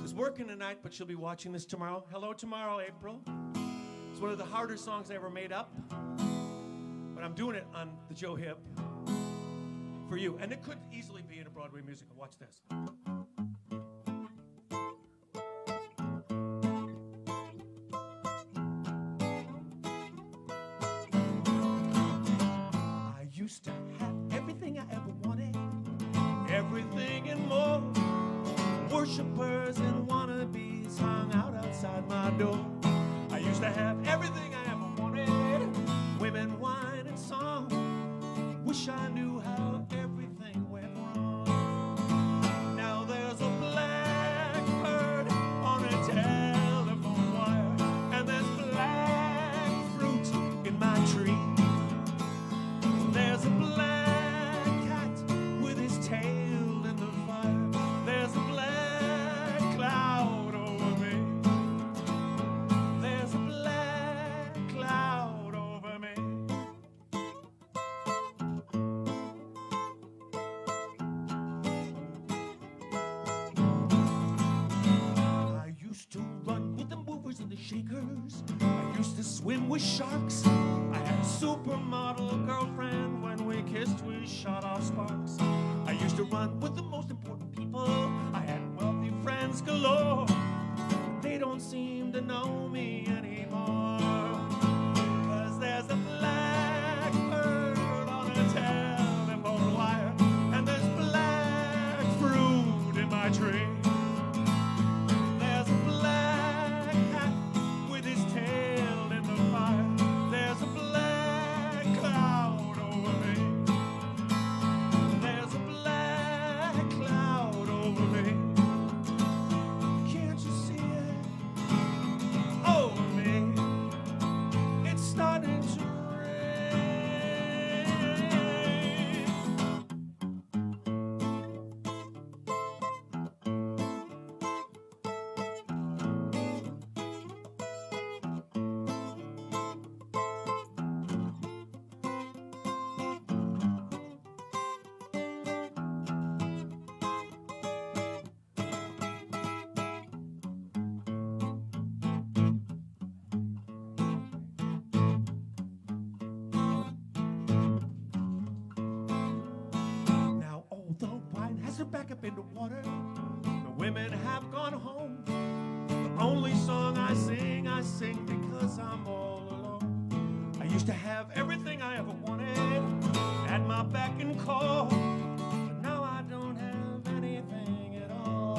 A: is working tonight, but she'll be watching this tomorrow. Hello tomorrow, April. It's one of the harder songs I ever made up. But I'm doing it on the Joe Hip for you. And it could easily be in a Broadway musical. Watch this. I used to have everything I ever wanted, everything and more. Worshippers and wannabes hung out outside my door. I used to have everything I ever wanted, women, wine, and song. Wish I knew how everything went wrong. Now there's a blackbird on a telephone wire, and there's black fruit in my tree. There's a black cat with his tail in the fire. There's a black cloud over me. There's a black cloud over me. I used to run with the movers and the shakers. I used to swim with sharks. I had a supermodel girlfriend. When we kissed, we shot off sparks. I used to run with the most important people. I had wealthy friends galore. They don't seem to know me anymore. 'Cause there's a blackbird on a telephone wire, and there's black fruit in my tree. There's a black cat with his tail in the fire. There's a black cloud over me. There's a black cloud over me. Can't you see it? Over me. It's starting to rain. Now all the wine has her back up in the water. The women have gone home. The only song I sing because I'm all alone. I used to have everything I ever wanted at my beck and call. But now I don't have anything at all.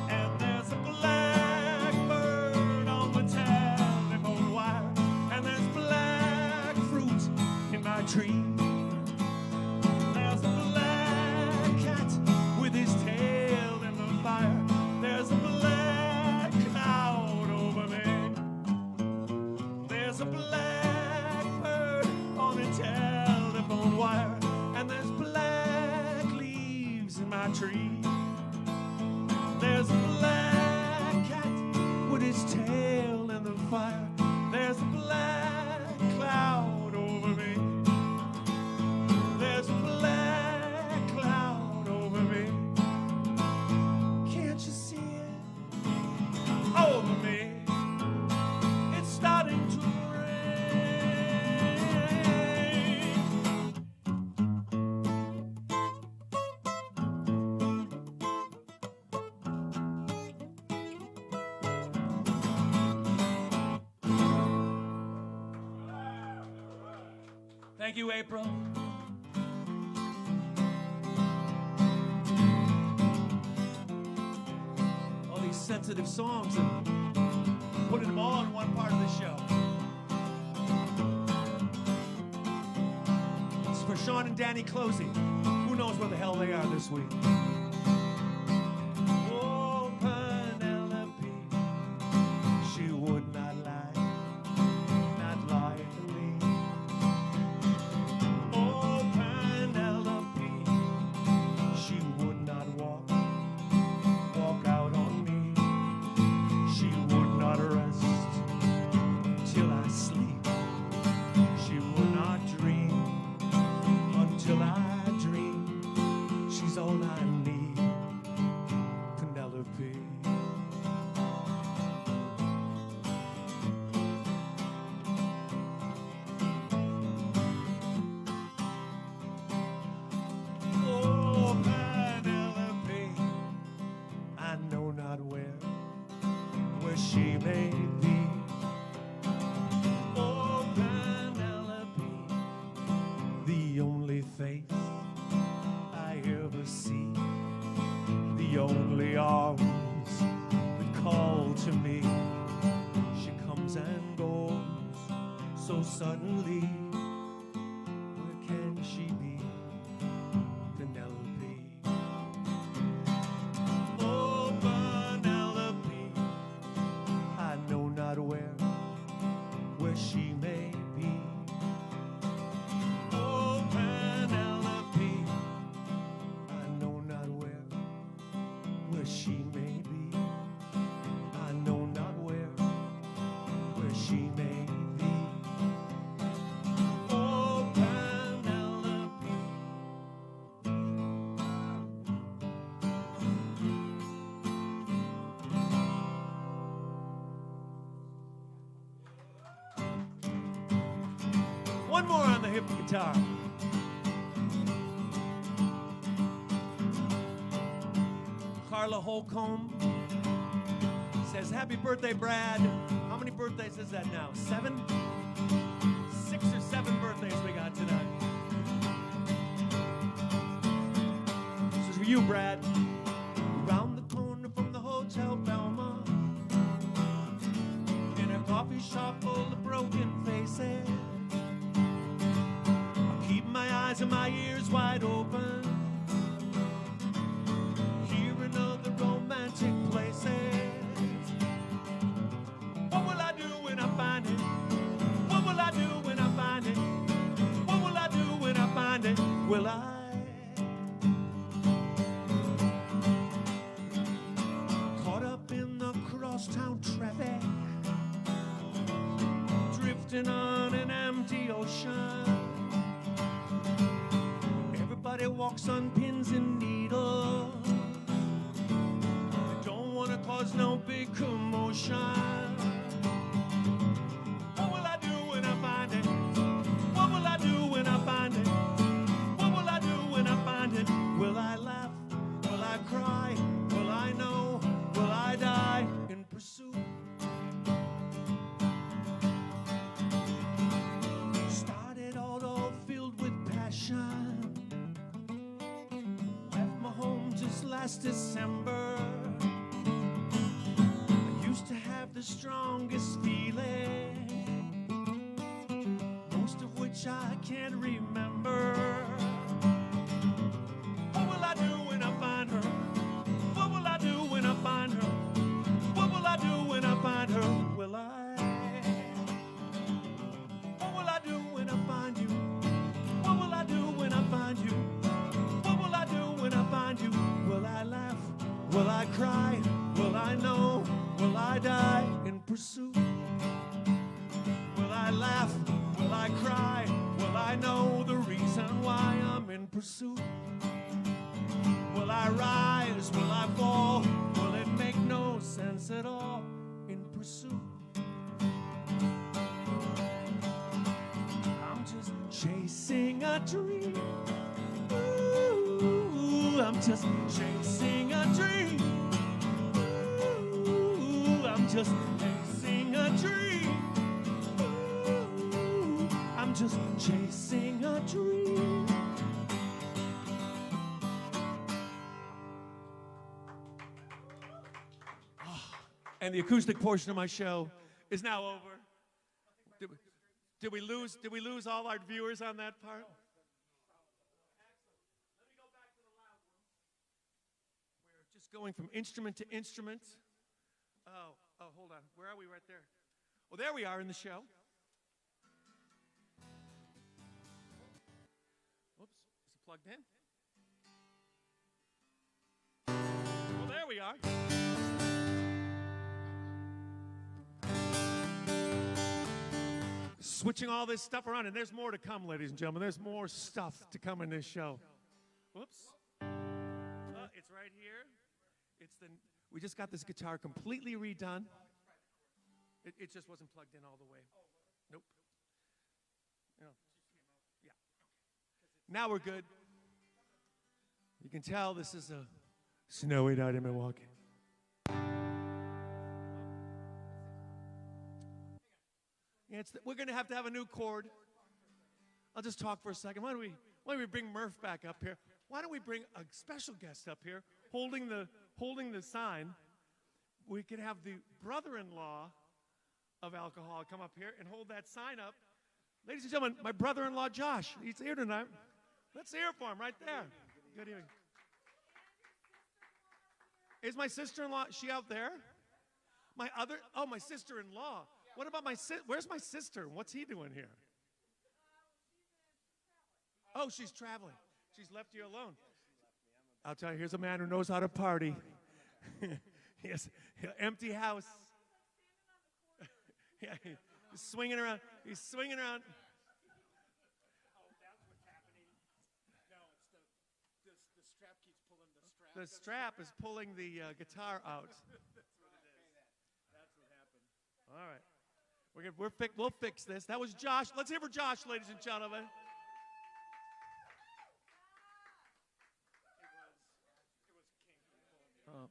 A: And there's a blackbird on the telephone wire, and there's black fruit in my tree. There's a black cat with his tail in the fire. There's a black cloud over me. tree. There's a black cat with his tail in the fire. There's a black cloud over me. There's a black cloud over me. Can't you see it? Over me. It's starting to Thank you, April. All these sensitive songs and putting them all in one part of the show. It's for Sean and Danny Closey. Who knows where the hell they are this week? Oh, Penelope, she would not lie to me. Oh, Penelope, she would not walk out on me. She would not rest till I sleep. She would not dream until I dream. She's all I need, Penelope. Oh, Penelope, I know not where she may be. Oh, Penelope, the only face I ever see, the only arms that call to me. She comes and goes so suddenly. Where can she be, Penelope? Oh, Penelope, I know not where she may be. Oh, Penelope, I know not where she may be. I know not where she may be. Oh, Penelope. One more on the hip guitar. Carla Holcomb says, happy birthday, Brad. How many birthdays is that now? 7? 6 or 7 birthdays we got tonight. This is for you, Brad. Around the corner from the Hotel Belmont, in a coffee shop full of broken faces, I keep my eyes and my ears wide open, hearing of the romantic places. What will I do when I find it? What will I do when I find it? What will I do when I find it? Will I? Caught up in the crosstown traffic, drifting on an empty ocean. Everybody walks on pins and needles. They don't want to cause no big commotion. What will I do when I find it? What will I do when I find it? What will I do when I find it? Will I laugh? Will I cry? Will I know? Will I die in pursuit? Started all filled with passion. Left my home just last December. I used to have the strongest feeling, most of which I can't remember. What will I do when I find her? What will I do when I find her? What will I do when I find her? Will I? What will I do when I find you? What will I do when I find you? What will I do when I find you? cry? Will I know? Will I die in pursuit? Will I laugh? Will I cry? Will I know the reason why I'm in pursuit? Will I rise? Will I fall? Will it make no sense at all in pursuit? I'm just chasing a dream. Ooh, I'm just chasing a dream. Ooh, I'm just chasing a dream. Ooh, I'm just chasing a dream. And the acoustic portion of my show is now over. Did we lose all our viewers on that part? Let me go back to the loud one. We're just going from instrument to instrument. Oh, hold on. Where are we? Right there. Well, there we are in the show. Oops, is it plugged in? Well, there we are. Switching all this stuff around, and there's more to come, ladies and gentlemen. There's more stuff to come in this show. Whoops. It's right here. We just got this guitar completely redone. It just wasn't plugged in all the way. Nope. Yeah. Now we're good. You can tell this is a snowy night in Milwaukee. We're going to have a new chord. I'll just talk for a second. Why don't we bring Murph back up here? Why don't we bring a special guest up here holding the sign? We could have the brother-in-law of alcohol come up here and hold that sign up. Ladies and gentlemen, my brother-in-law Josh, he's here tonight. Let's hear it for him right there. Good evening. Is my sister-in-law, she out there? My sister-in-law. What about where's my sister? What's he doing here? Oh, she's traveling. She's left you alone. I'll tell you, here's a man who knows how to party. Yes, empty house. Yeah, he's swinging around. He's swinging around.
C: Oh, that's what's happening. No, it's the strap keeps pulling the strap.
A: The strap is pulling the guitar out.
C: That's what it is. That's what happened.
A: All right. We'll fix this. That was Josh. Let's hear for Josh, ladies and gentlemen.
C: It was kinky.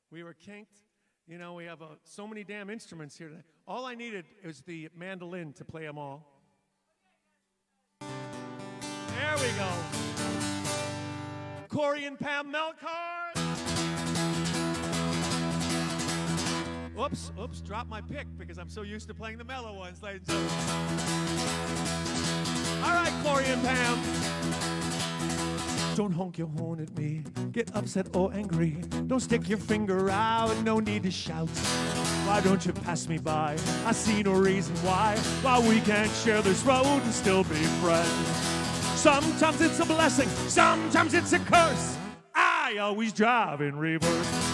A: We were kinked. You know, we have so many damn instruments here today. All I needed was the mandolin to play them all. There we go. Corey and Pam Melkar. Oops, dropped my pick because I'm so used to playing the mellow ones, ladies and gentlemen. All right, Corey and Pam. Don't honk your horn at me, get upset or angry. Don't stick your finger out, no need to shout. Why don't you pass me by? I see no reason why we can't share this road and still be friends. Sometimes it's a blessing, sometimes it's a curse. I always drive in reverse.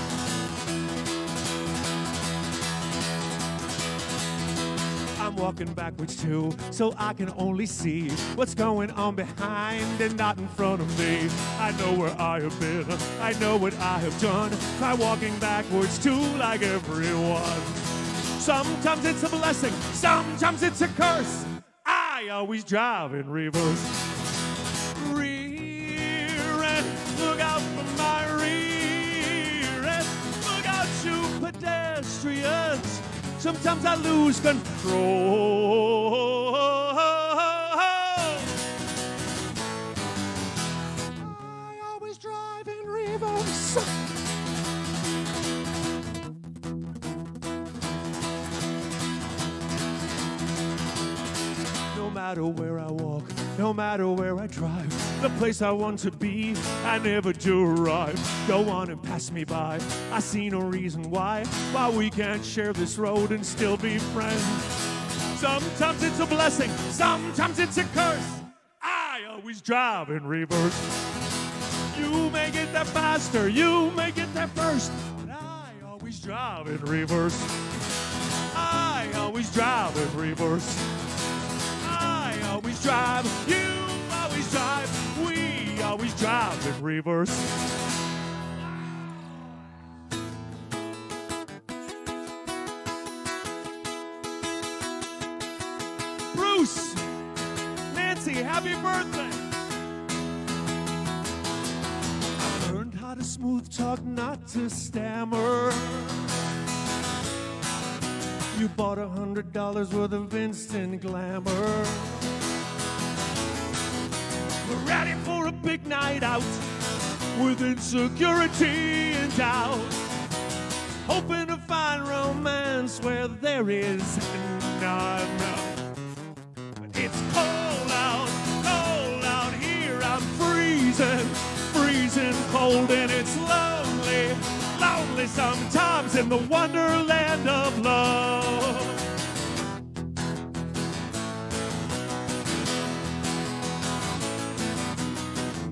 A: I'm walking backwards too, so I can only see what's going on behind and not in front of me. I know where I have been, I know what I have done. Try walking backwards too, like everyone. Sometimes it's a blessing, sometimes it's a curse. I always drive in reverse. Rear end, look out for my rear end. Look out, you pedestrians. Sometimes I lose control. I always drive in reverse. No matter where I walk, no matter where I drive, the place I want to be, I never do arrive. Go on and pass me by. I see no reason why we can't share this road and still be friends. Sometimes it's a blessing, sometimes it's a curse. I always drive in reverse. You may get there faster, you may get there first, but I always drive in reverse. I always drive in reverse. I always drive, you always drive, we always drive in reverse. Bruce, Nancy, happy birthday. I learned how to smooth talk, not to stammer. You bought $100 worth of instant glamour. We're ready for a big night out with insecurity and doubt, hoping to find romance where there is none. It's cold out here. I'm freezing, freezing cold, and it's lonely, lonely sometimes in the wonderland of love.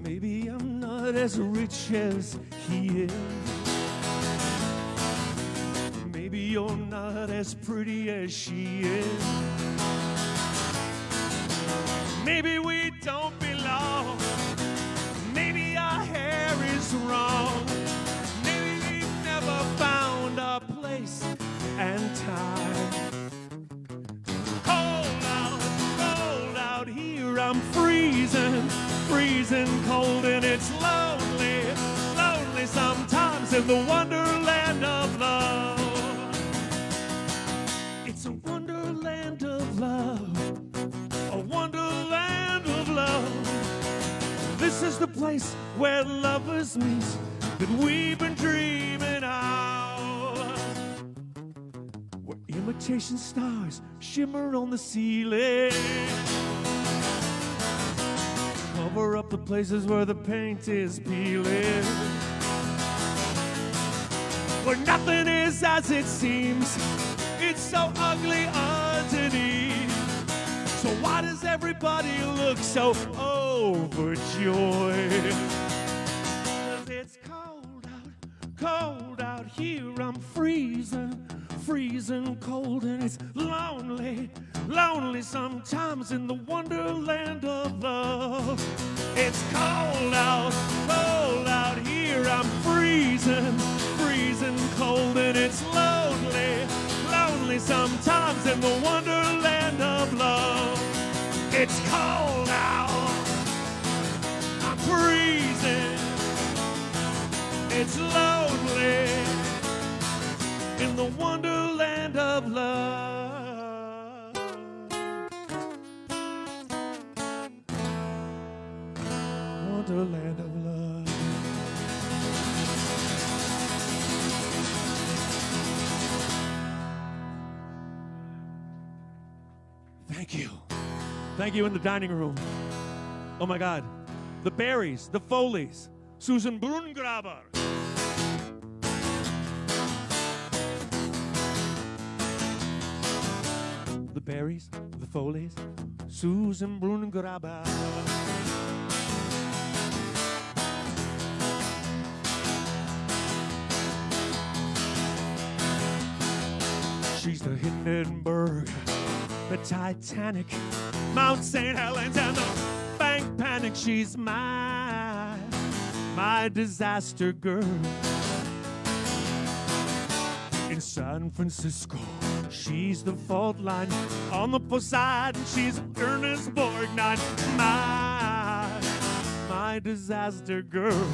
A: Maybe I'm not as rich as he is. Maybe you're not as pretty as she is. Maybe we don't belong. Maybe our hair is wrong. Maybe we've never found our place and time. Cold out here. I'm freezing, freezing cold, and it's lonely, lonely sometimes in the wonderland of love. It's a wonderland of love. A wonderland of love. This is the place where lovers meet that we've been dreaming of. Where imitation stars shimmer on the ceiling, cover up the places where the paint is peeling. Where nothing is as it seems, it's so ugly underneath. So why does everybody look so overjoyed? 'Cause it's cold out here. I'm freezing, freezing cold, and it's lonely, lonely sometimes in the wonderland of love. It's cold out here. I'm freezing, freezing cold, and it's lonely, lonely sometimes in the wonderland of love. It's cold out, I'm freezing, it's lonely in the wonderland of love. Wonderland of love. Thank you. Thank you in the dining room. Oh my God. The Berries, the Foleys, Susan Brungraber. The Berries, the Foleys, Susan Brungraber. She's the Hindenburg, the Titanic, Mount St. Helens, and the bank panic. She's my disaster girl. In San Francisco, she's the fault line. On the Poseidon, she's Ernest Borgnine. My disaster girl.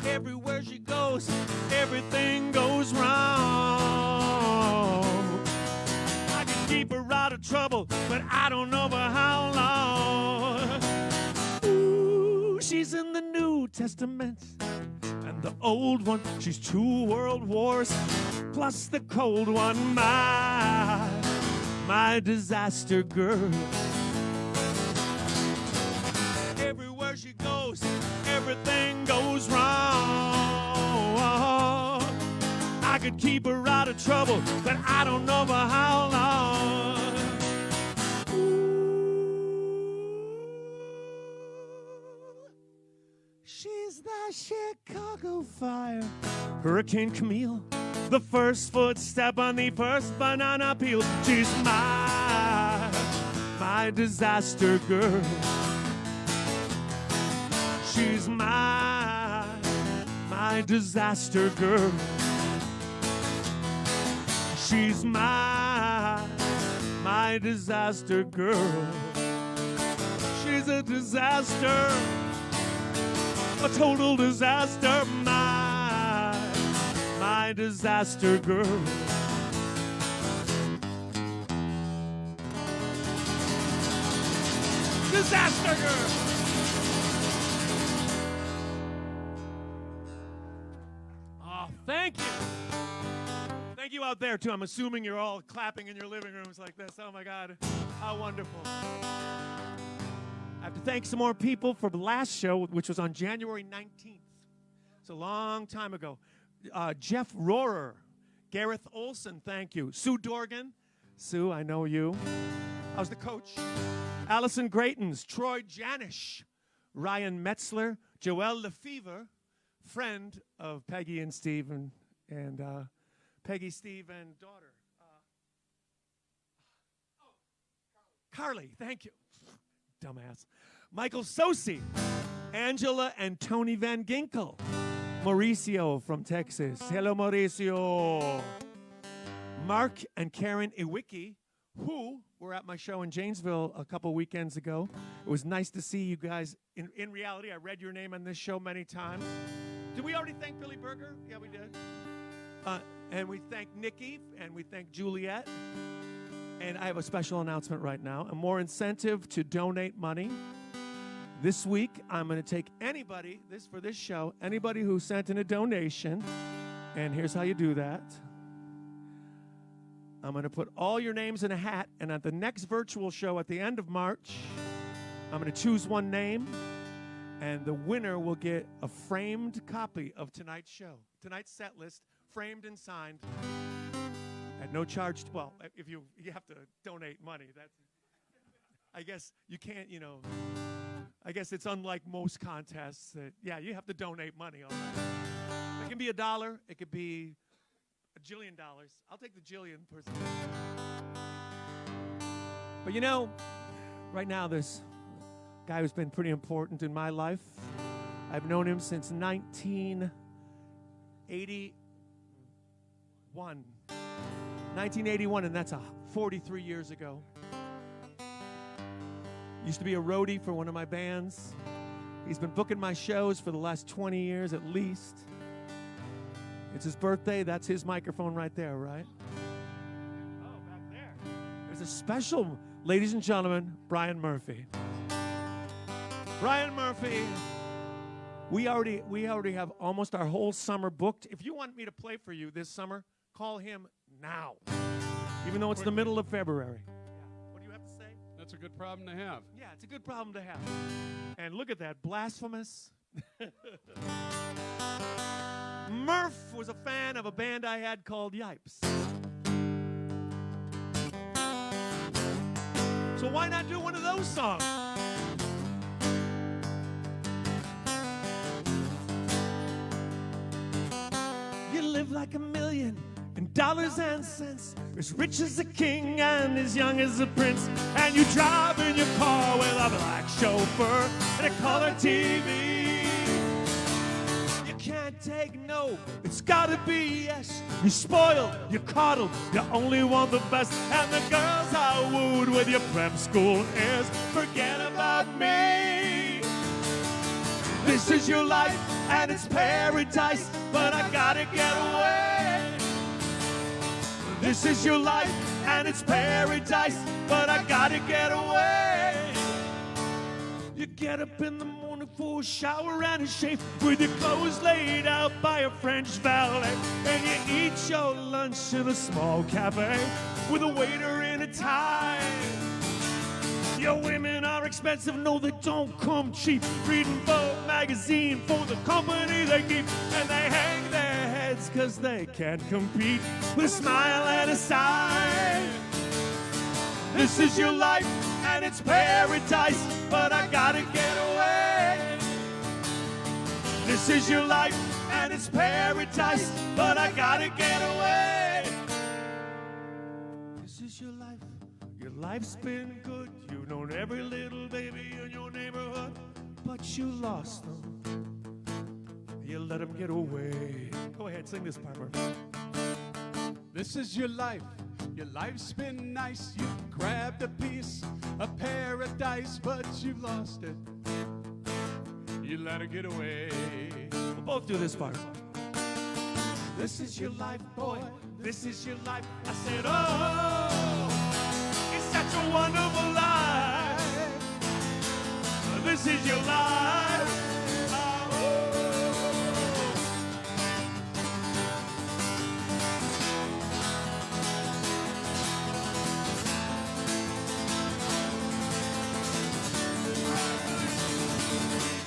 A: Everywhere she goes, everything goes wrong. I can keep her out of trouble, but I don't know for how long. Ooh, she's in the New Testament and the Old one. She's 2 world wars plus the cold one. My disaster girl. Everywhere she goes, everything goes wrong. I could keep her out of trouble, but I don't know for how long. Ooh. the Chicago fire, Hurricane Camille, the first footstep on the first banana peel. She's my disaster girl. She's my disaster girl. She's my disaster girl. She's a disaster, a total disaster. My disaster girl. Disaster girl. Oh, thank you. Thank you out there, too. I'm assuming you're all clapping in your living rooms like this. Oh, my God. How wonderful. I have to thank some more people for the last show, which was on January 19th. It's a long time ago. Jeff Rohrer, Gareth Olson, thank you. Sue Dorgan. Sue, I know you. I was the coach. Allison Greitens, Troy Janish, Ryan Metzler, Joelle Lefevre, friend of Peggy and Steve, and Peggy, Steve, and daughter. Carly, thank you. Dumbass. Michael Sosi, Angela and Tony Van Ginkel, Mauricio from Texas. Hello, Mauricio. Mark and Karen Iwicki, who were at my show in Janesville a couple weekends ago. It was nice to see you guys. In reality, I read your name on this show many times. Did we already thank Billy Berger? Yeah, we did. And we thank Nikki, and we thank Juliet. And I have a special announcement right now. A more incentive to donate money. This week, I'm going to take anybody, for this show, anybody who sent in a donation, and here's how you do that. I'm going to put all your names in a hat, and at the next virtual show at the end of March, I'm going to choose one name, and the winner will get a framed copy of tonight's show, tonight's set list, framed and signed at no charge. Well, if you have to donate money, that's, I guess you can't, I guess it's unlike most contests that, yeah, you have to donate money. All right. It can be $1. It could be $1 jillion. I'll take the jillion person. But right now this guy who's been pretty important in my life. I've known him since 1981, and that's 43 years ago. Used to be a roadie for one of my bands. He's been booking my shows for the last 20 years at least. It's his birthday. That's his microphone right there, right? Oh, back there. There's a special, ladies and gentlemen, Brian Murphy. Brian Murphy. We already have almost our whole summer booked. If you want me to play for you this summer, call him now, even though it's the middle of February. Yeah. What do you have to say?
D: That's a good problem to have.
A: Yeah, it's a good problem to have. And look at that, blasphemous. Murph was a fan of a band I had called Yipes. So why not do one of those songs? You live like $1 million in dollars and cents, as rich as a king and as young as a prince, and you drive in your car with a black chauffeur and a color TV. Can't take no, it's gotta be yes. You're spoiled, you're coddled, you only want the best. And the girls I wooed with your prep school airs, forget about me. This is your life and it's paradise, but I gotta get away. This is your life and it's paradise, but I gotta get away. You get up in the morning for a shower and a shave, with your clothes laid out by a French valet, and you eat your lunch in a small cafe with a waiter in a tie. Your women are expensive, no, they don't come cheap. Reading Vogue magazine for the company they keep, and they hang their heads because they can't compete with a smile and a sigh. This is your life and it's paradise, but I gotta get away. This is your life and it's paradise, but I gotta get away. This is your life. Your life's been good. You've known every little baby in your neighborhood, but you lost them. You let them get away. Go ahead, sing this, Piper.
D: This is your life. Your life's been nice. You grabbed a piece of paradise, but you lost it. You let her get away.
A: We'll both do this part. This is your life, boy. This is your life. I said, oh, it's such a wonderful life. This is your life.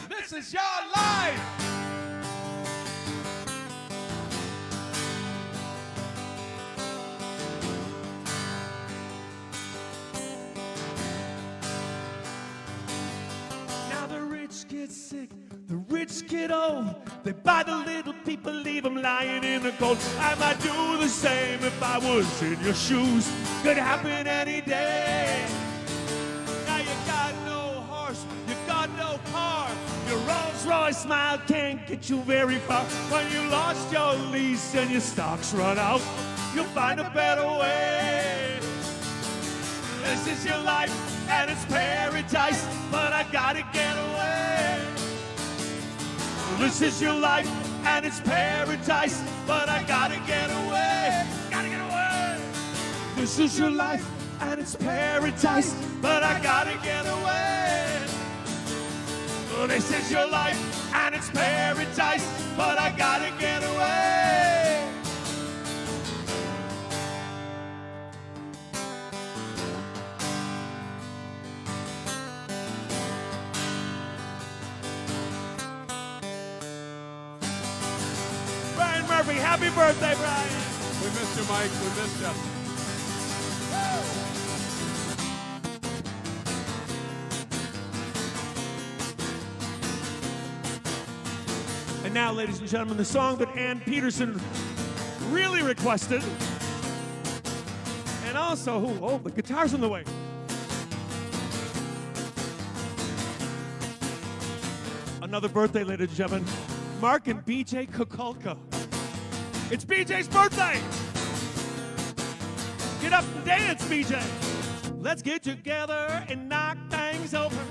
D: This is your life.
A: Now the rich get sick, the rich get old. They buy the little people, leave them lying in the cold. I might do the same if I was in your shoes. Could happen any day. Now you got no horse, you got no car. Your Rolls Royce smile can't get you very far. When you lost your lease and your stocks run out, you'll find a better way. This is your life and it's paradise, but I gotta get away. This is your life and it's paradise, but I gotta get away. Gotta get away. This is your life and it's paradise, but I gotta get away. This is your life and it's paradise, but I gotta get away. Brian Murphy, happy birthday, Brian.
D: We missed you, Mike. We missed you.
A: And now, ladies and gentlemen, the song that Ann Peterson really requested. And also, oh, the guitar's in the way. Another birthday, ladies and gentlemen. Mark and BJ Kukulka. It's BJ's birthday! Get up and dance, BJ! Let's get together and knock things over.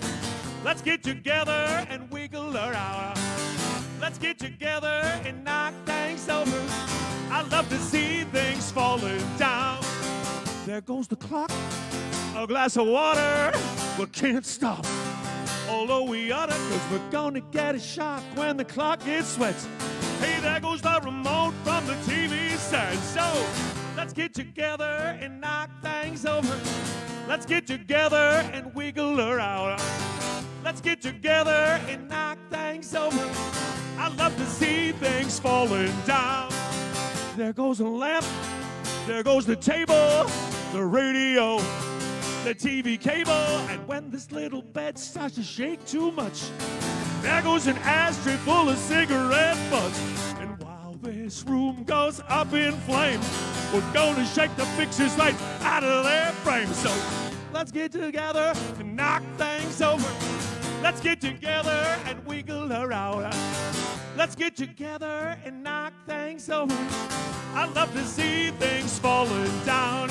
A: Let's get together and wiggle around. Let's get together and knock things over. I love to see things falling down. There goes the clock, a glass of water. We can't stop, although we oughta, 'cause we're gonna get a shock when the clock gets sweats. Hey, there goes the remote from the TV set. So, let's get together and knock things over. Let's get together and wiggle around. Let's get together and knock things over. I love to see things falling down. There goes a lamp, there goes the table, the radio, the TV cable, and when this little bed starts to shake too much, there goes an ashtray full of cigarette butts. And while this room goes up in flames, we're gonna shake the pictures right out of their frames. So let's get together and knock things over. Let's get together and wiggle around. Let's get together and knock things over. I love to see things falling down.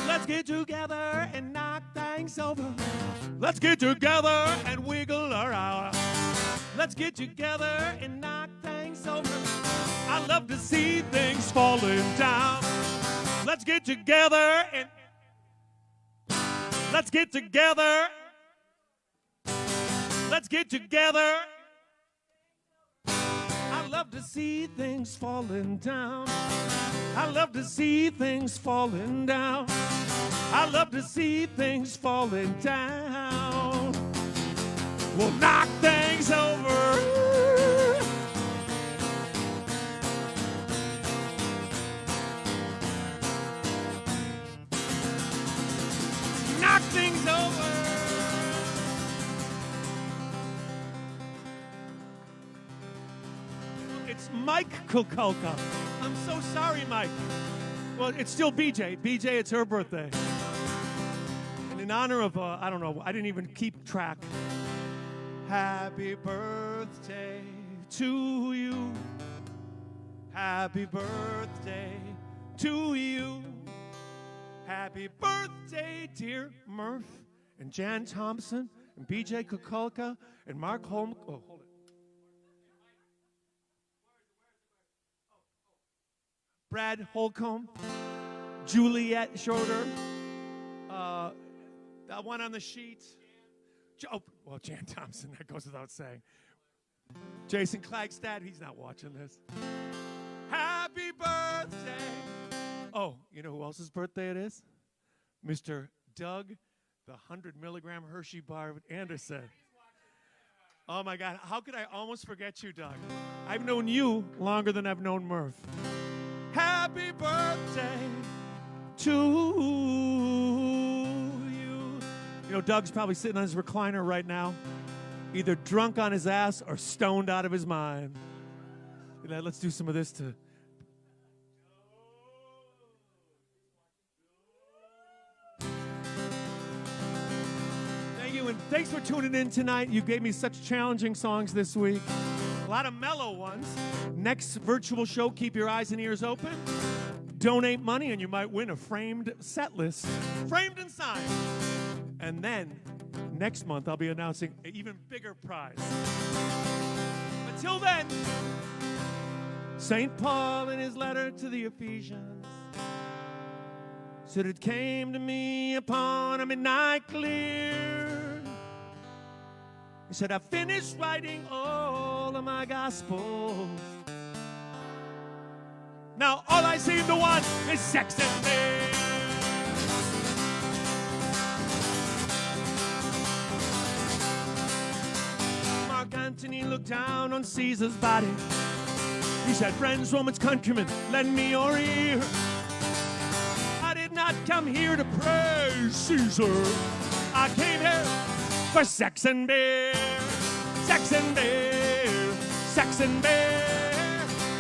A: Let's get together and knock that things over. Let's get together and wiggle around. Let's get together and knock things over. I love to see things falling down. Let's get together and let's get together. Let's get together. I love to see things falling down. I love to see things falling down. I love to see things falling down. We'll knock things over. Knock things over. It's Mike Kukulka. I'm so sorry, Mike. Well, it's still BJ. BJ, it's her birthday. And in honor of, I don't know, I didn't even keep track. Happy birthday to you. Happy birthday to you. Happy birthday, dear Murph and Jan Thompson and BJ Kukulka and Mark Holm. Oh, hold it. Brad Holcomb, Juliet Schroeder, that one on the sheet. Oh, well, Jan Thompson, that goes without saying. Jason Klagstad, he's not watching this. Happy birthday. Oh, you know who else's birthday it is? Mr. Doug, the 100 milligram Hershey bar Anderson. Oh my God, how could I almost forget you, Doug? I've known you longer than I've known Murph. Happy birthday to you. You know, Doug's probably sitting on his recliner right now, either drunk on his ass or stoned out of his mind. You know, let's do some of this to... Thank you, and thanks for tuning in tonight. You gave me such challenging songs this week. A lot of mellow ones. Next virtual show, keep your eyes and ears open. Donate money and you might win a framed set list. Framed and signed. And then, next month, I'll be announcing an even bigger prize. Until then, St. Paul in his letter to the Ephesians said, it came to me upon a midnight clear. He said, I finished writing all of my gospels. Now all I seem to want is sex and me. Mark Antony looked down on Caesar's body. He said, friends, Romans, countrymen, lend me your ear. I did not come here to praise Caesar. I came here for sex and beer. Sex and beer. Sex and beer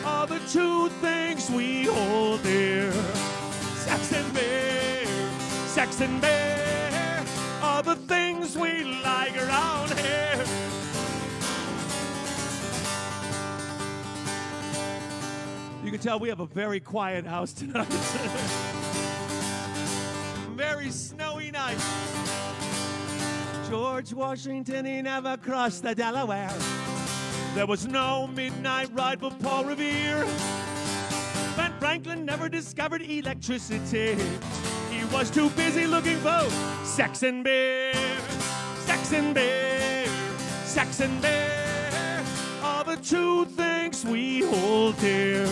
A: are the two things we hold dear. Sex and beer. Sex and beer are the things we like around here. You can tell we have a very quiet house tonight. Very snowy night. George Washington, he never crossed the Delaware. There was no midnight ride for Paul Revere. Ben Franklin never discovered electricity. He was too busy looking for sex and beer. Sex and beer. Sex and beer are the two things we hold dear.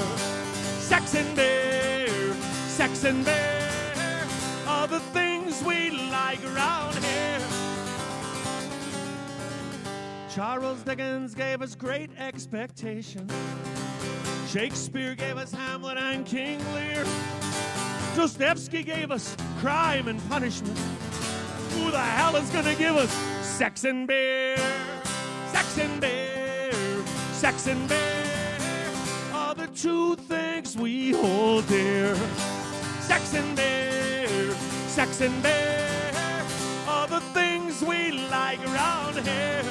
A: Sex and beer. Sex and beer are the things we like around here. Charles Dickens gave us Great Expectations. Shakespeare gave us Hamlet and King Lear. Dostoevsky gave us Crime and Punishment. Who the hell is gonna give us sex and beer? Sex and beer. Sex and beer are the two things we hold dear. Sex and beer. Sex and beer are the things we like around here.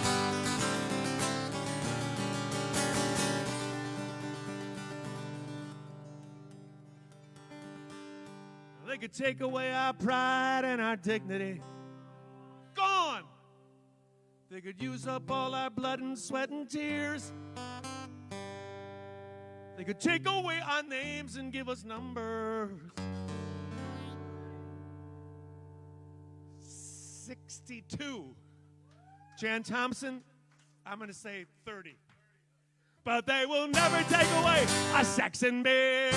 A: They could take away our pride and our dignity. They could use up all our blood and sweat and tears. They could take away our names and give us numbers. 62. Jan Thompson, I'm going to say 30. But they will never take away our sex and beer.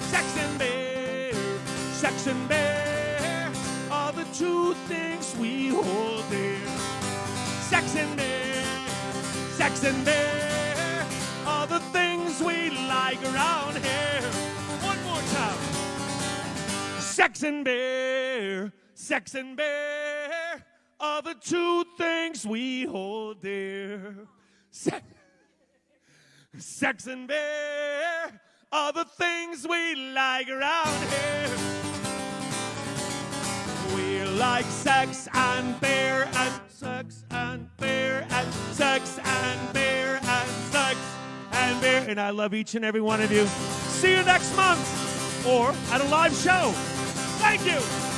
A: Sex and beer. Sex and beer are the two things we hold dear. Sex and beer. Sex and beer are the things we like around here. One more time. Sex and beer. Sex and beer are the two things we hold dear. Sex and beer are the things we like around here. We like sex and beer and sex and beer and sex and beer and sex and beer. And I love each and every one of you. See you next month or at a live show. Thank you.